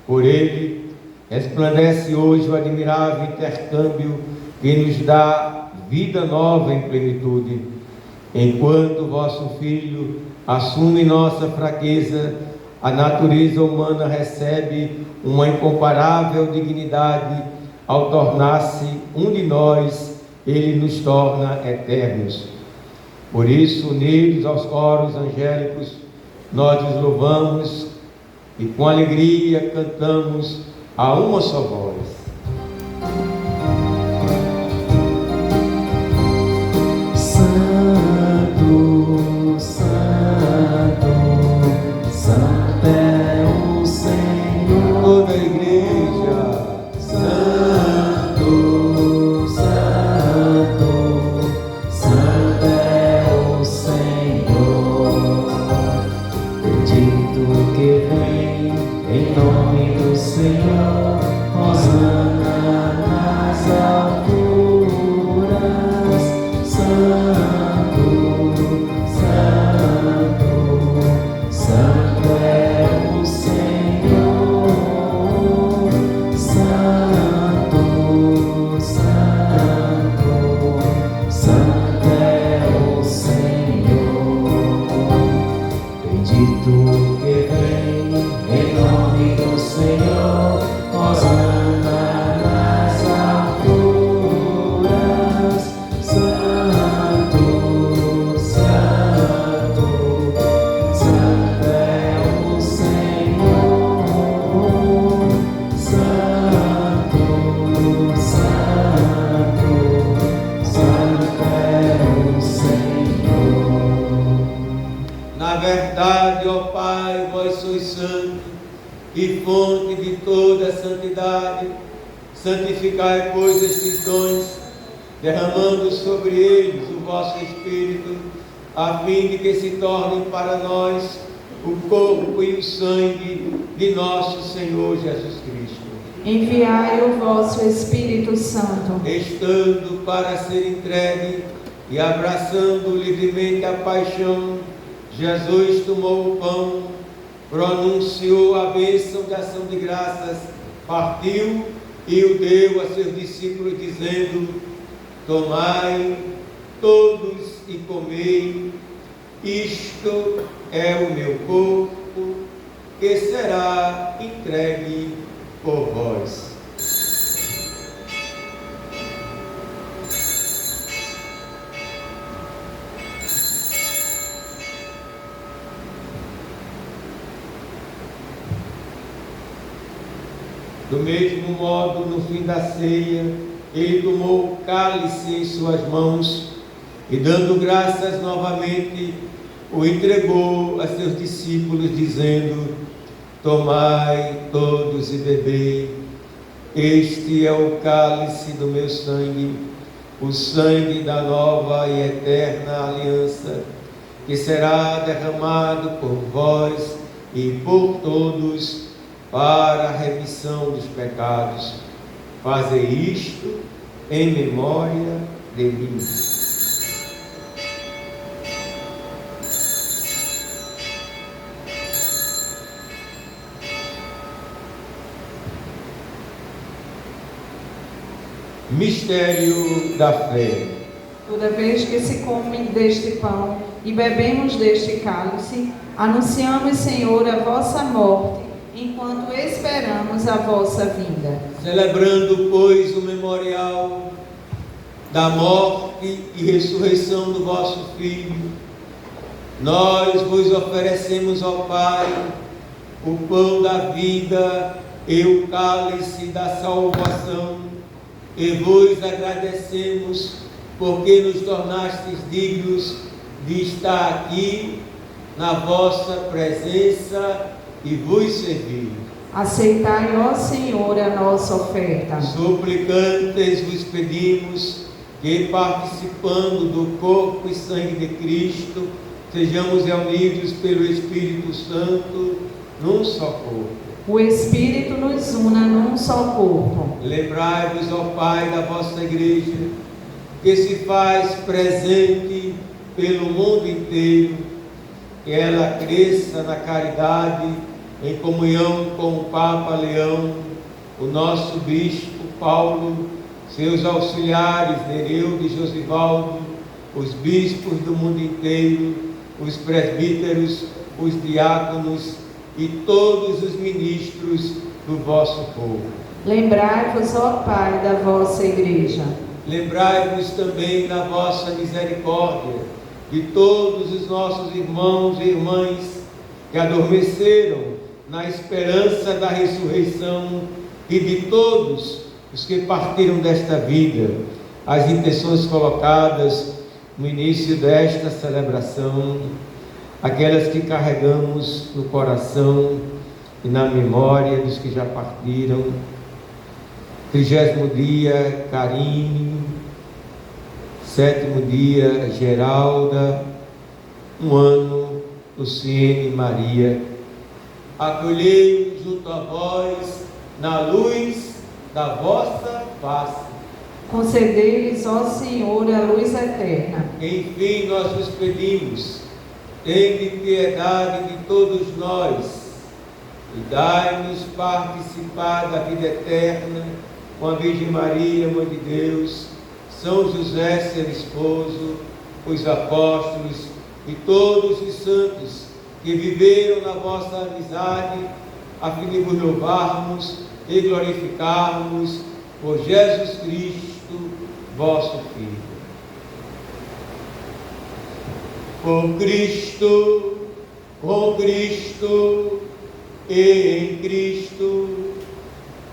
Por Ele, resplandece hoje o admirável intercâmbio que nos dá vida nova em plenitude. Enquanto vosso Filho assume nossa fraqueza, a natureza humana recebe uma incomparável dignidade. Ao tornar-se um de nós, Ele nos torna eternos. Por isso, unidos aos coros angélicos, nós os louvamos e com alegria cantamos a uma só voz. Santo, Santo, Santo é o Senhor. Toda a igreja. Santo, Santo, Santo é o Senhor. Bendito que vem em nome do Senhor. Hosana nas alturas. Santo, Santo, Santo é o Senhor. Santo, Santo, Santo é o Senhor. Bendito que vem em nome do Senhor. Hosana nas alturas. Santo, Santo, Santo é o Senhor. Santo, Santo, Santo é o Senhor. Na verdade, ó Pai, vós sois santo e fonte de toda a santidade. Santificai, pois, estes dons, derramando sobre eles o vosso Espírito, a fim de que se tornem para nós o corpo e o sangue de nosso Senhor Jesus Cristo. Enviai o vosso Espírito Santo, Estando para ser entregue e abraçando livremente a paixão, Jesus tomou o pão, pronunciou a bênção de ação de graças, partiu e o deu a seus discípulos, dizendo: tomai todos e comei, isto é o meu corpo, que será entregue por vós. Do mesmo modo, no fim da ceia, ele tomou o cálice em suas mãos e, dando graças novamente, o entregou a seus discípulos, dizendo: tomai todos e bebei, este é o cálice do meu sangue, o sangue da nova e eterna aliança, que será derramado por vós e por todos para a remissão dos pecados. Fazei isto em memória de mim. Mistério da fé. toda vez que se come deste pão e bebemos deste cálice, anunciamos, Senhor, a vossa morte, enquanto esperamos a vossa vinda. Celebrando, pois, o memorial da morte e ressurreição do vosso Filho, nós vos oferecemos, ó Pai, o pão da vida e o cálice da salvação, e vos agradecemos porque nos tornastes dignos de estar aqui na vossa presença e vos servir. Aceitai, ó Senhor, a nossa oferta. Suplicantes vos pedimos que, participando do corpo e sangue de Cristo, sejamos reunidos pelo Espírito Santo num só corpo. O Espírito nos una num só corpo. Lembrai-vos, ó Pai, da vossa Igreja, que se faz presente pelo mundo inteiro, que ela cresça na caridade, em comunhão com o Papa Leão, o nosso Bispo Paulo, seus auxiliares Nereudo e Josivaldo, os bispos do mundo inteiro, os presbíteros, os diáconos e todos os ministros do vosso povo. Lembrai-vos, ó Pai, da vossa Igreja. Lembrai-vos também da vossa misericórdia de todos os nossos irmãos e irmãs que adormeceram na esperança da ressurreição e de todos os que partiram desta vida. As intenções colocadas no início desta celebração, aquelas que carregamos no coração e na memória dos que já partiram. 30º dia, Karine. 7º dia, Geralda. 1 ano, Luciene Maria. Acolhei junto a vós, na luz da vossa face. Concedei-lhes, ó Senhor, a luz eterna. Enfim, nós vos pedimos, tende piedade de todos nós e dai-nos participar da vida eterna com a Virgem Maria, Mãe de Deus, São José, seu esposo, os apóstolos e todos os santos que viveram na vossa amizade, a fim de vos louvarmos e glorificarmos por Jesus Cristo, vosso Filho. Com Cristo e em Cristo,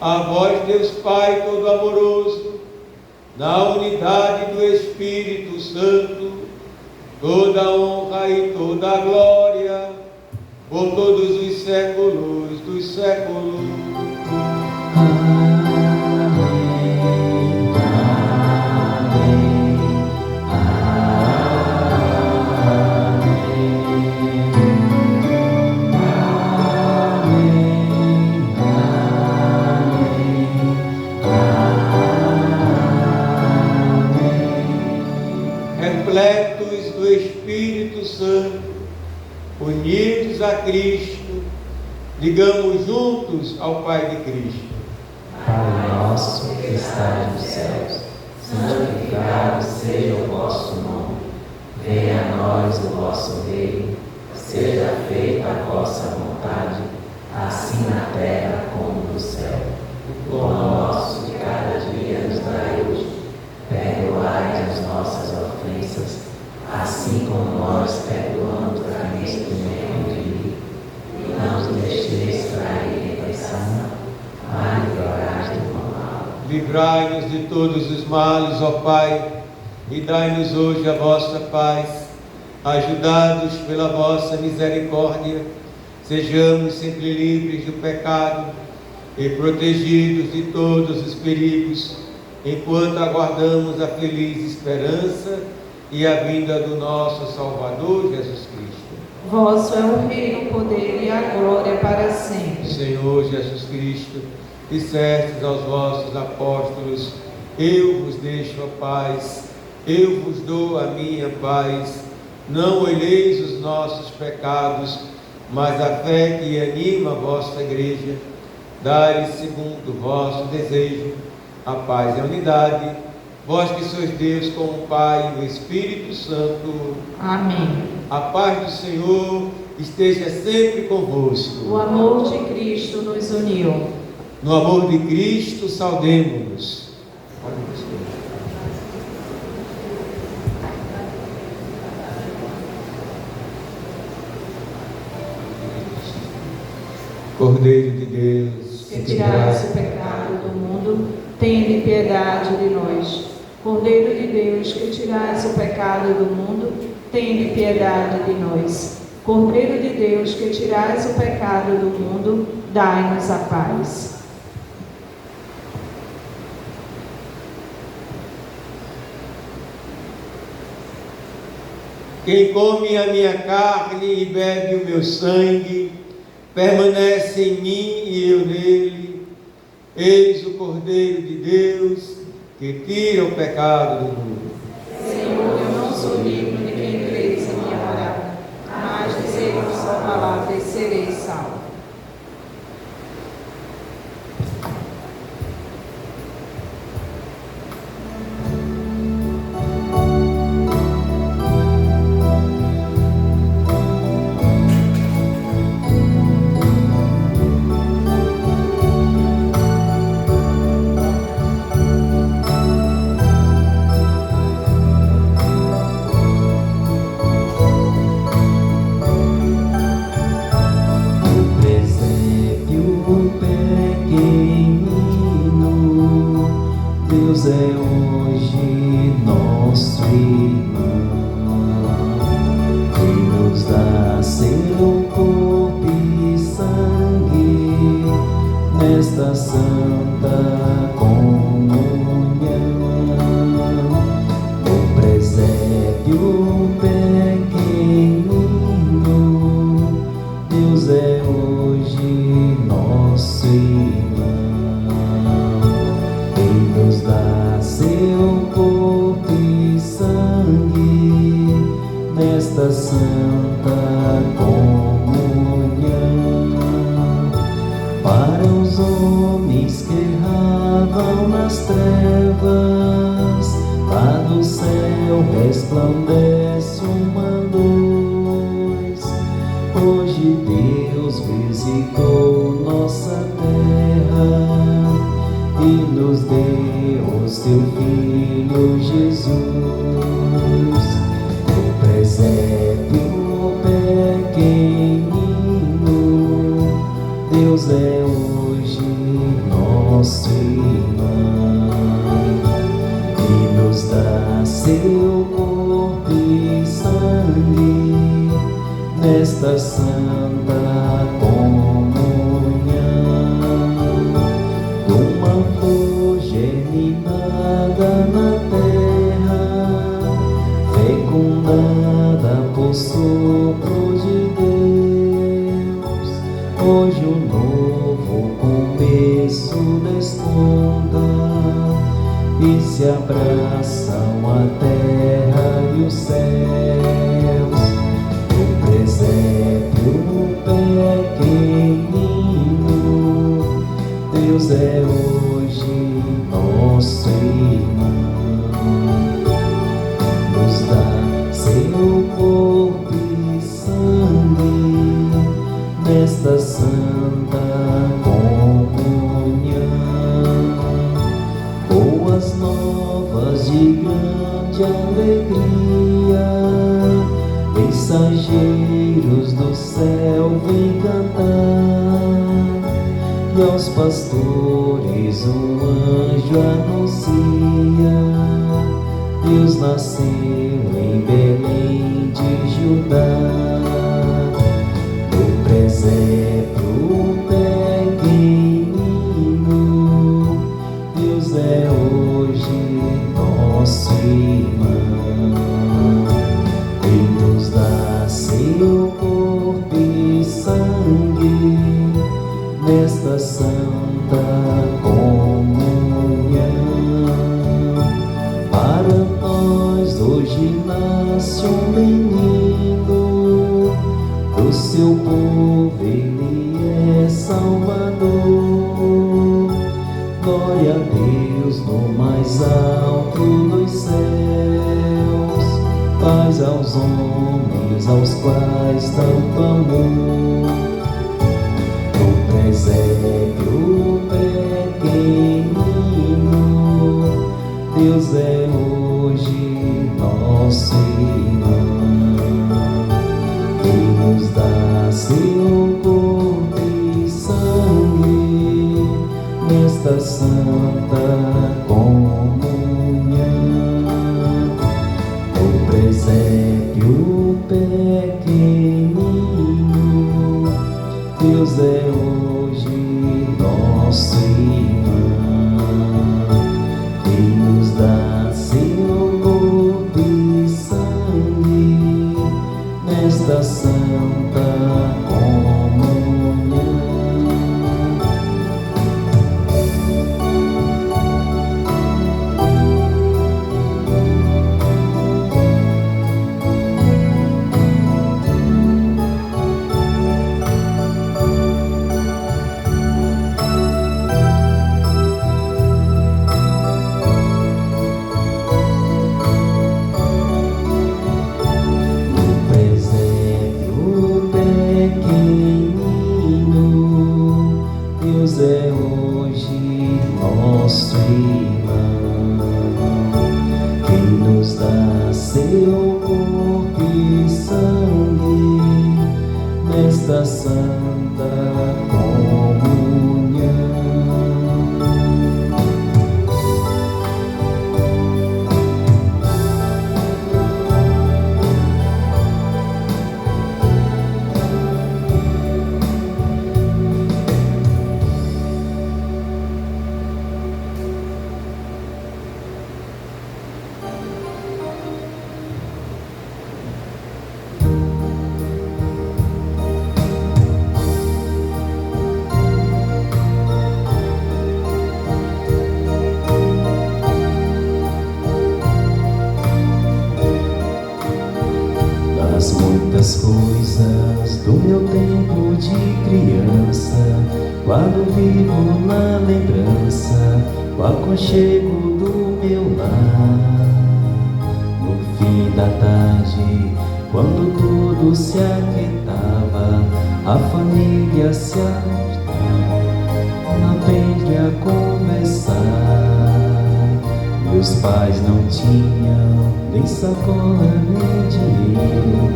a vós, Deus Pai Todo-Amoroso, na unidade do Espírito Santo, toda a honra e toda a glória, por todos os séculos dos séculos. Repletos do Espírito Santo, unidos a Cristo, digamos juntos ao Pai de Cristo. Pai nosso que estais nos céus, santificado seja o vosso nome. Venha a nós o vosso reino, seja feita a vossa vontade, assim na terra como no céu. O pão nosso de cada dia nos dai hoje. Perdoai as nossas ofensas, assim como nós perdoamos a quem nos tem ofendido. E não nos deixeis cair em tentação, mas livrai-nos do mal. Livrai-nos de todos os males, ó Pai, e dai-nos hoje a vossa paz. Ajudados pela vossa misericórdia, sejamos sempre livres do pecado e protegidos de todos os perigos, enquanto aguardamos a feliz esperança e a vinda do nosso Salvador Jesus Cristo. Vosso é o reino, o poder e a glória para sempre. Senhor Jesus Cristo, dissestes aos vossos apóstolos: eu vos deixo a paz, eu vos dou a minha paz. Não olheis os nossos pecados, mas a fé que anima a vossa igreja. Dai-lhes segundo o vosso desejo a paz e a unidade, vós que sois Deus com o Pai e o Espírito Santo. Amém. A paz do Senhor esteja sempre convosco. O amor de Cristo nos uniu. No amor de Cristo, saudemo-nos. Cordeiro de Deus, Que tirais o pecado do mundo, tende piedade de nós. Cordeiro de Deus, que tirais o pecado do mundo, tende piedade de nós. Cordeiro de Deus, que tirais o pecado do mundo, dai-nos a paz. Quem come a minha carne e bebe o meu sangue, permanece em mim e eu nele. Eis o Cordeiro de Deus, que tira o pecado do mundo. Senhor, eu não sou digno de quem creis em minha palavra, mas dizei sereis salvos. Deus é hoje nosso irmão, que nos dá seu corpo e sangue nesta santa comunhão. O presépio pequenino, Deus é hoje nosso irmão, nos dá seu corpo e sangue nesta santa comunhão. Para os homens que erravam nas trevas, lá do céu resplandece uma luz. Hoje Deus visitou nossa terra e nos deu o seu Filho Jesus. O presépio pequenino, Deus é hoje nosso irmão, e nos dá seu corpo e sangue nesta santa comunhão. Uma flor germinada na terra, fecundada por sopro de Deus, hoje um novo começo desponta e se abraçam a terra e os céus. O presépio pequenino, Deus é hoje nosso irmão, nos dá seu corpo e sangue nesta santa comunhão. Boas novas de grande alegria, mensageiros do céu vem cantar, e aos pastores um anjo anuncia: Deus nasceu em Belém de Judá. No presépio pequenino, Deus é hoje nosso irmão, e nos dá seu corpo e sangue nesta santa comunhão. Para nós hoje nasce um menino, do seu povo ele é Salvador. Glória a Deus no mais alto dos céus, paz aos homens aos quais tanto amor. No presépio pequenino, Deus é hoje nosso irmão, e nos dá seu corpo e sangue nesta santa comunhão. O presépio pequenino, Deus é hoje nosso irmão, e nos dá seu corpo e sangue nesta santa comunhão. santa comunhão. Das muitas coisas do meu tempo de criança, guardo vivo na lembrança o aconchego do meu lar. No fim da tarde, quando tudo se aquietava, a família se ajustava na pele a conversar. Meus pais não tinham nem sacola nem dinheiro,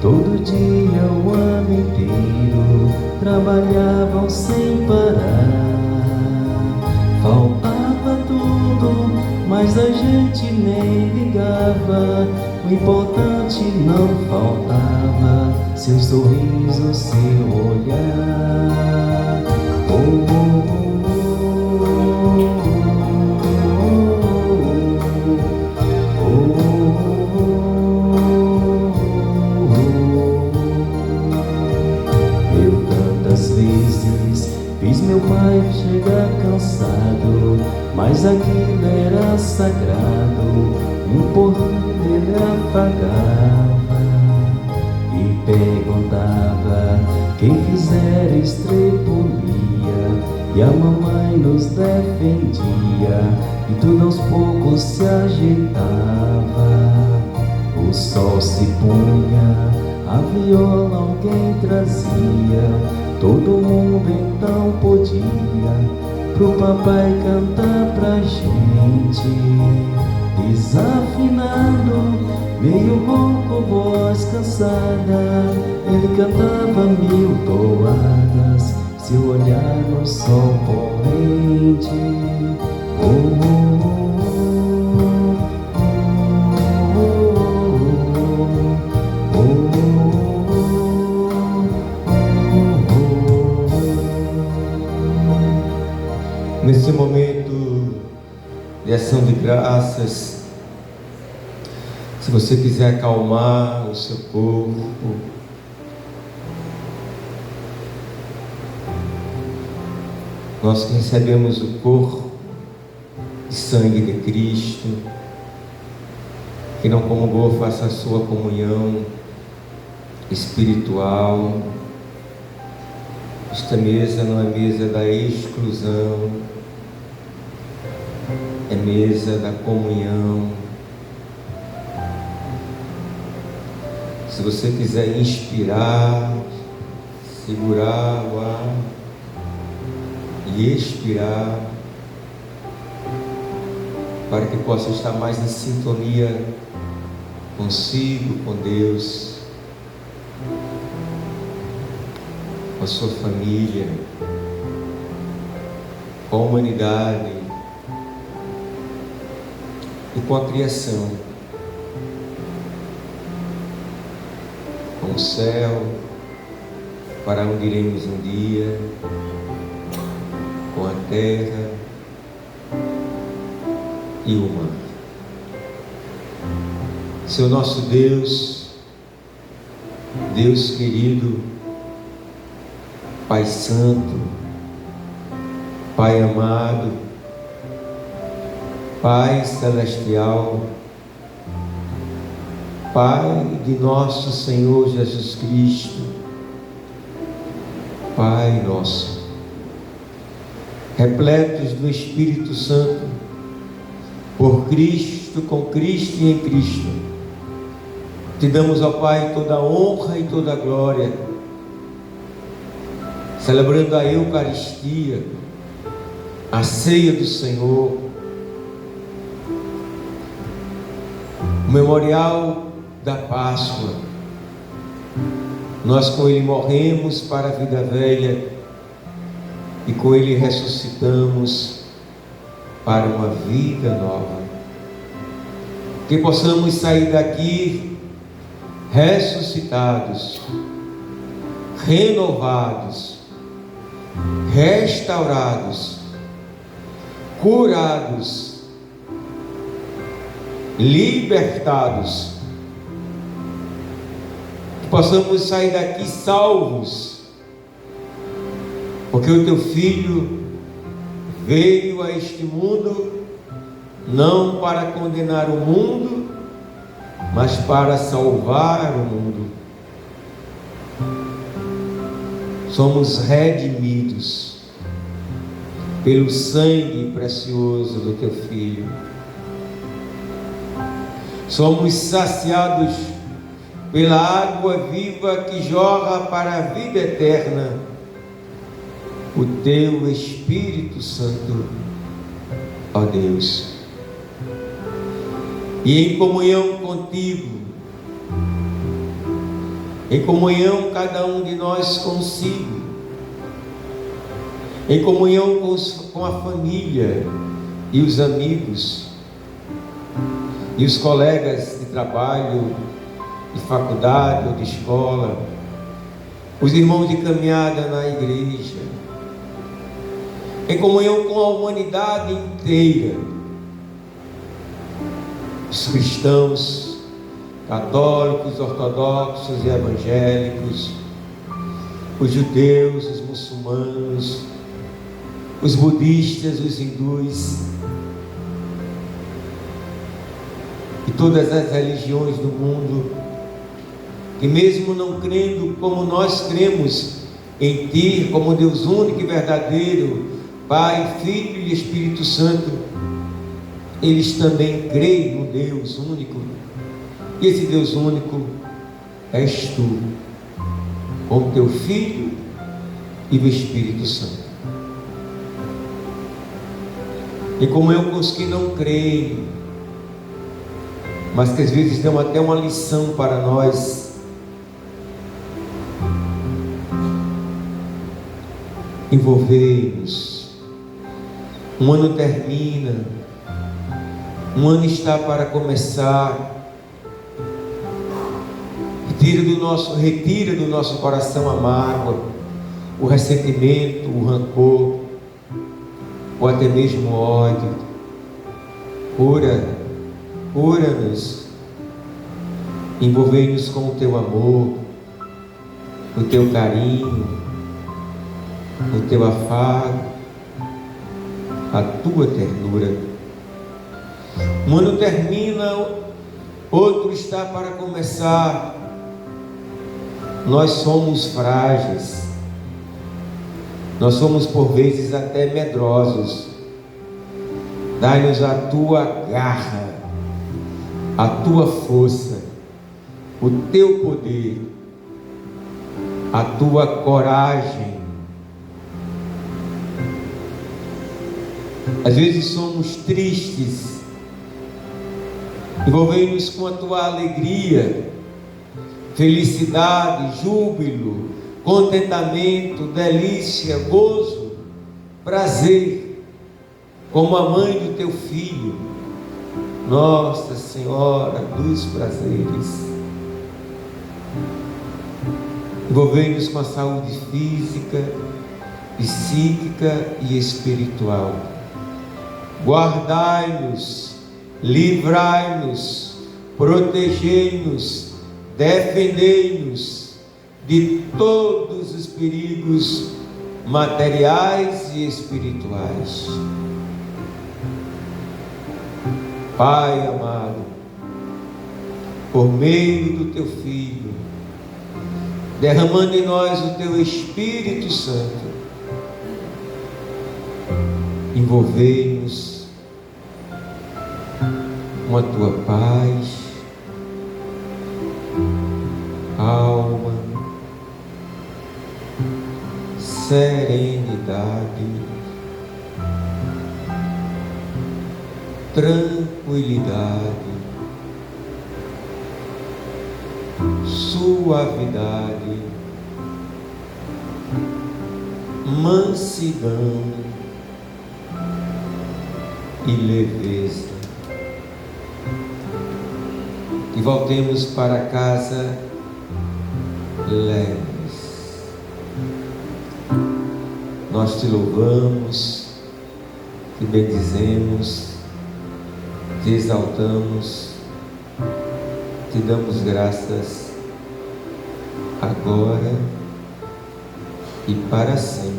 todo dia, o ano inteiro, trabalhavam sem parar. Faltava tudo, mas a gente nem ligava. O importante não faltava, seu sorriso, seu olhar. Oh, oh, oh. Fiz meu pai chegar cansado, mas aquilo era sagrado. Um pouquinho ele apagava e perguntava quem fizer estrepulia, e a mamãe nos defendia, e tudo aos poucos se ajeitava. O sol se punha, a viola alguém trazia, todo mundo então podia pro papai cantar pra gente. Desafinado, meio rouco, voz cansada, ele cantava 1000 toadas, seu olhar no sol corrente. Oh, oh, oh, oh, oh, oh. Nesse momento de ação de graças, se você quiser acalmar o seu corpo, nós que recebemos o corpo e sangue de Cristo, que não comungou, faça a sua comunhão espiritual. Esta mesa não é mesa da exclusão, é mesa da comunhão. Se você quiser inspirar, segurar o ar e expirar, para que possa estar mais em sintonia consigo, com Deus, com a sua família, com a humanidade e com a criação, com o céu, para onde iremos um dia, com a terra e o mar. Seu nosso Deus, Deus querido, Pai Santo, Pai amado, Pai Celestial, Pai de nosso Senhor Jesus Cristo, Pai nosso, repletos do Espírito Santo, por Cristo, com Cristo e em Cristo, te damos, ó Pai, toda a honra e toda a glória, celebrando a Eucaristia, a ceia do Senhor, o memorial da Páscoa, Nós com Ele morremos para a vida velha e com Ele ressuscitamos para uma vida nova. Que possamos sair daqui ressuscitados, renovados, restaurados, curados, libertados. Que possamos sair daqui salvos, porque o teu Filho veio a este mundo não para condenar o mundo, mas para salvar o mundo. Somos redimidos pelo sangue precioso do teu Filho. Somos saciados pela água viva que jorra para a vida eterna, o teu Espírito Santo, ó Deus. E em comunhão contigo, em comunhão cada um de nós consigo, em comunhão com a família e os amigos e os colegas de trabalho, de faculdade ou de escola, os irmãos de caminhada na igreja, em comunhão com a humanidade inteira, os cristãos, católicos, ortodoxos e evangélicos, os judeus, os muçulmanos, os budistas, os hindus e todas as religiões do mundo, que mesmo não crendo como nós cremos em Ti, como Deus único e verdadeiro, Pai, Filho e Espírito Santo, eles também creem no Deus único. E esse Deus único és Tu, com Teu Filho e o Espírito Santo. E como eu com os que não creem, mas que às vezes dão até uma lição para nós, envolvei-nos. Um ano termina, um ano está para começar. Retira do nosso coração a mágoa, o ressentimento, o rancor, ou até mesmo o ódio. Cura-nos, envolvei-nos com o teu amor, o teu carinho, o teu afago, a tua ternura. Um ano termina, outro está para começar. Nós somos frágeis, nós somos por vezes até medrosos. Dai-nos a tua garra, a tua força, o teu poder, a tua coragem. Às vezes somos tristes, envolvemos com a tua alegria, felicidade, júbilo, contentamento, delícia, gozo, prazer, como a mãe do teu filho, Nossa Senhora dos prazeres. Envolvei-nos com a saúde física, psíquica e espiritual. Guardai-nos, livrai-nos, protegei-nos, defendei-nos de todos os perigos materiais e espirituais. Pai amado, por meio do teu Filho, derramando em nós o teu Espírito Santo, envolvei-nos com a tua paz, calma, serenidade, tranquilidade, suavidade, mansidão e leveza. E voltemos para casa leves. Nós te louvamos, te bendizemos, te exaltamos, te damos graças agora e para sempre.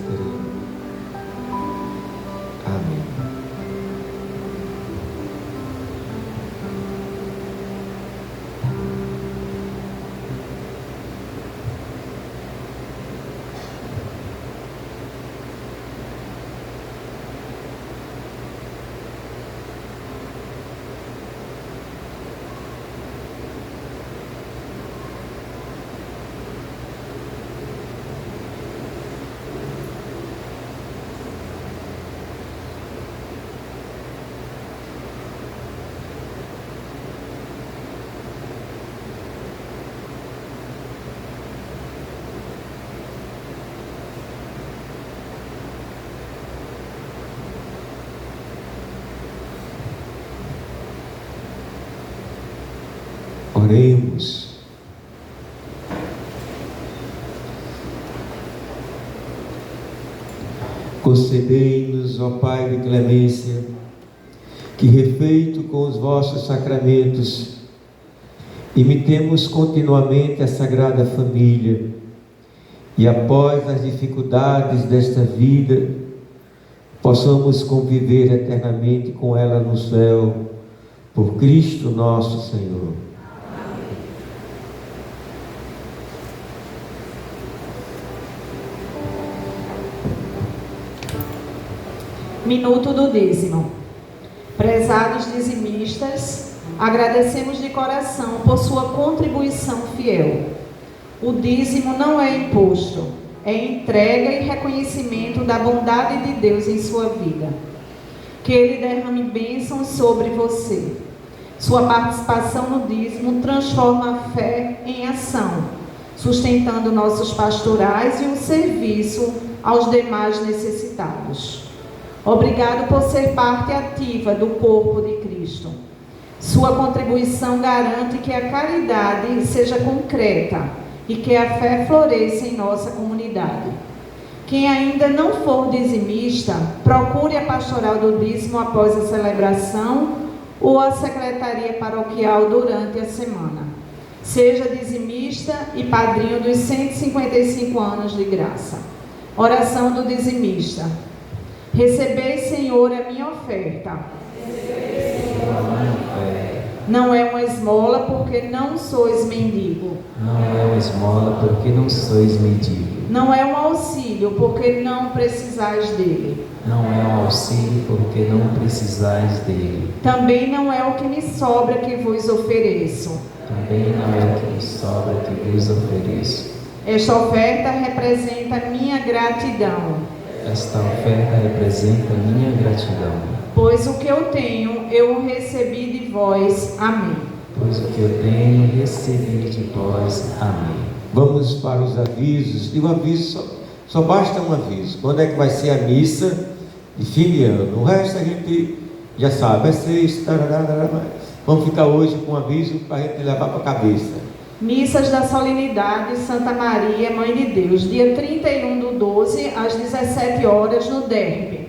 Amém. Oremos. Concedei-nos, ó Pai de clemência, que refeito com os vossos sacramentos, imitemos continuamente a Sagrada Família e após as dificuldades desta vida, possamos conviver eternamente com ela no céu, por Cristo nosso Senhor. Minuto do dízimo. Prezados dizimistas, agradecemos de coração por sua contribuição fiel. O dízimo não é imposto, é entrega e reconhecimento da bondade de Deus em sua vida. Que Ele derrame bênçãos sobre você. Sua participação no dízimo transforma a fé em ação, sustentando nossos pastorais e o serviço aos demais necessitados. Obrigado por ser parte ativa do corpo de Cristo. Sua contribuição garante que a caridade seja concreta e que a fé floresça em nossa comunidade. Quem ainda não for dizimista, procure a pastoral do dízimo após a celebração ou a secretaria paroquial durante a semana. Seja dizimista e padrinho dos 155 anos de graça. Oração do dizimista. Recebei, Senhor, a minha oferta. Não é uma esmola, porque não sois mendigo. Não é uma esmola, porque não sois mendigo. Não é um auxílio, porque não precisais dele. Não é um auxílio, porque não precisais dele. Também não é o que me sobra que vos ofereço. Também não é o que me sobra que vos ofereço. Esta oferta representa minha gratidão. Esta oferta representa minha gratidão. Pois o que eu tenho, eu recebi de vós. Amém. Pois o que eu tenho, recebi de vós. Amém. Vamos para os avisos. E o aviso, só basta um aviso. Quando é que vai ser a missa de fim de ano? O resto a gente já sabe. É sexta. Vamos ficar hoje com um aviso para a gente levar para a cabeça. Missas da Solenidade Santa Maria, Mãe de Deus, dia 31/12, às 17 horas no Derbe.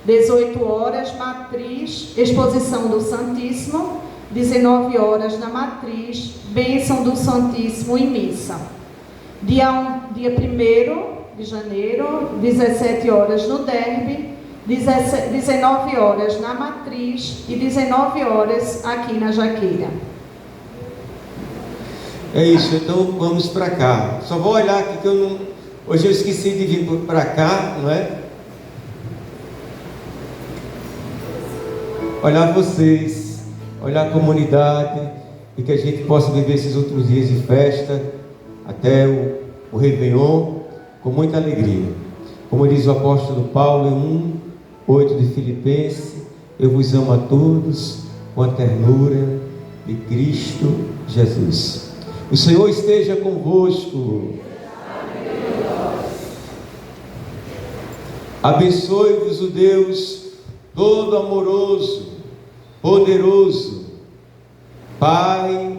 18 horas, Matriz, Exposição do Santíssimo. 19 horas na Matriz, Bênção do Santíssimo e Missa. Dia 1 de janeiro, 17 horas no Derbe. 19 horas na Matriz e 19 horas aqui na Jaqueira. É isso, então vamos para cá. Só vou olhar aqui que hoje eu esqueci de vir para cá, não é? Olhar vocês, olhar a comunidade e que a gente possa viver esses outros dias de festa até o Réveillon com muita alegria. Como diz o apóstolo Paulo em 1:8 de Filipenses: eu vos amo a todos com a ternura de Cristo Jesus. O Senhor esteja convosco. Abençoe-vos o Deus todo amoroso, poderoso, Pai,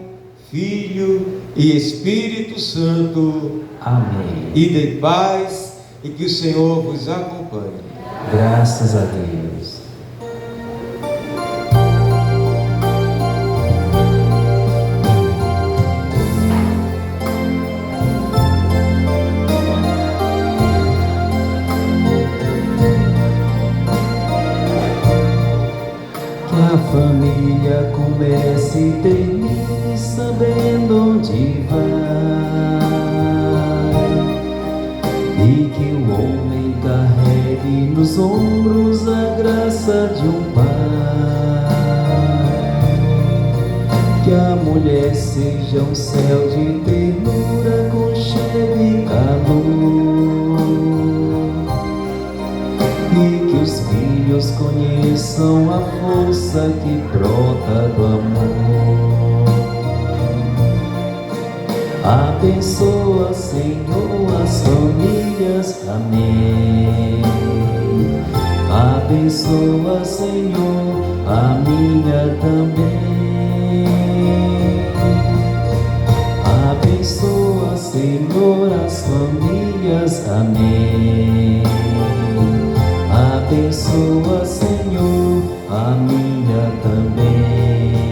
Filho e Espírito Santo. Amém. Ide em paz e que o Senhor vos acompanhe. Graças a Deus. Que a família comece e termine sabendo onde vai, e que o homem carregue nos ombros a graça de um pai. Que a mulher seja um céu de ternura, conchego e calor, e que os filhos conheçam a força que brota do amor. Abençoa, Senhor, as famílias. Amém. Abençoa, Senhor, a minha também. Abençoa, Senhor, as famílias. Amém. Abençoa, Senhor, a minha também.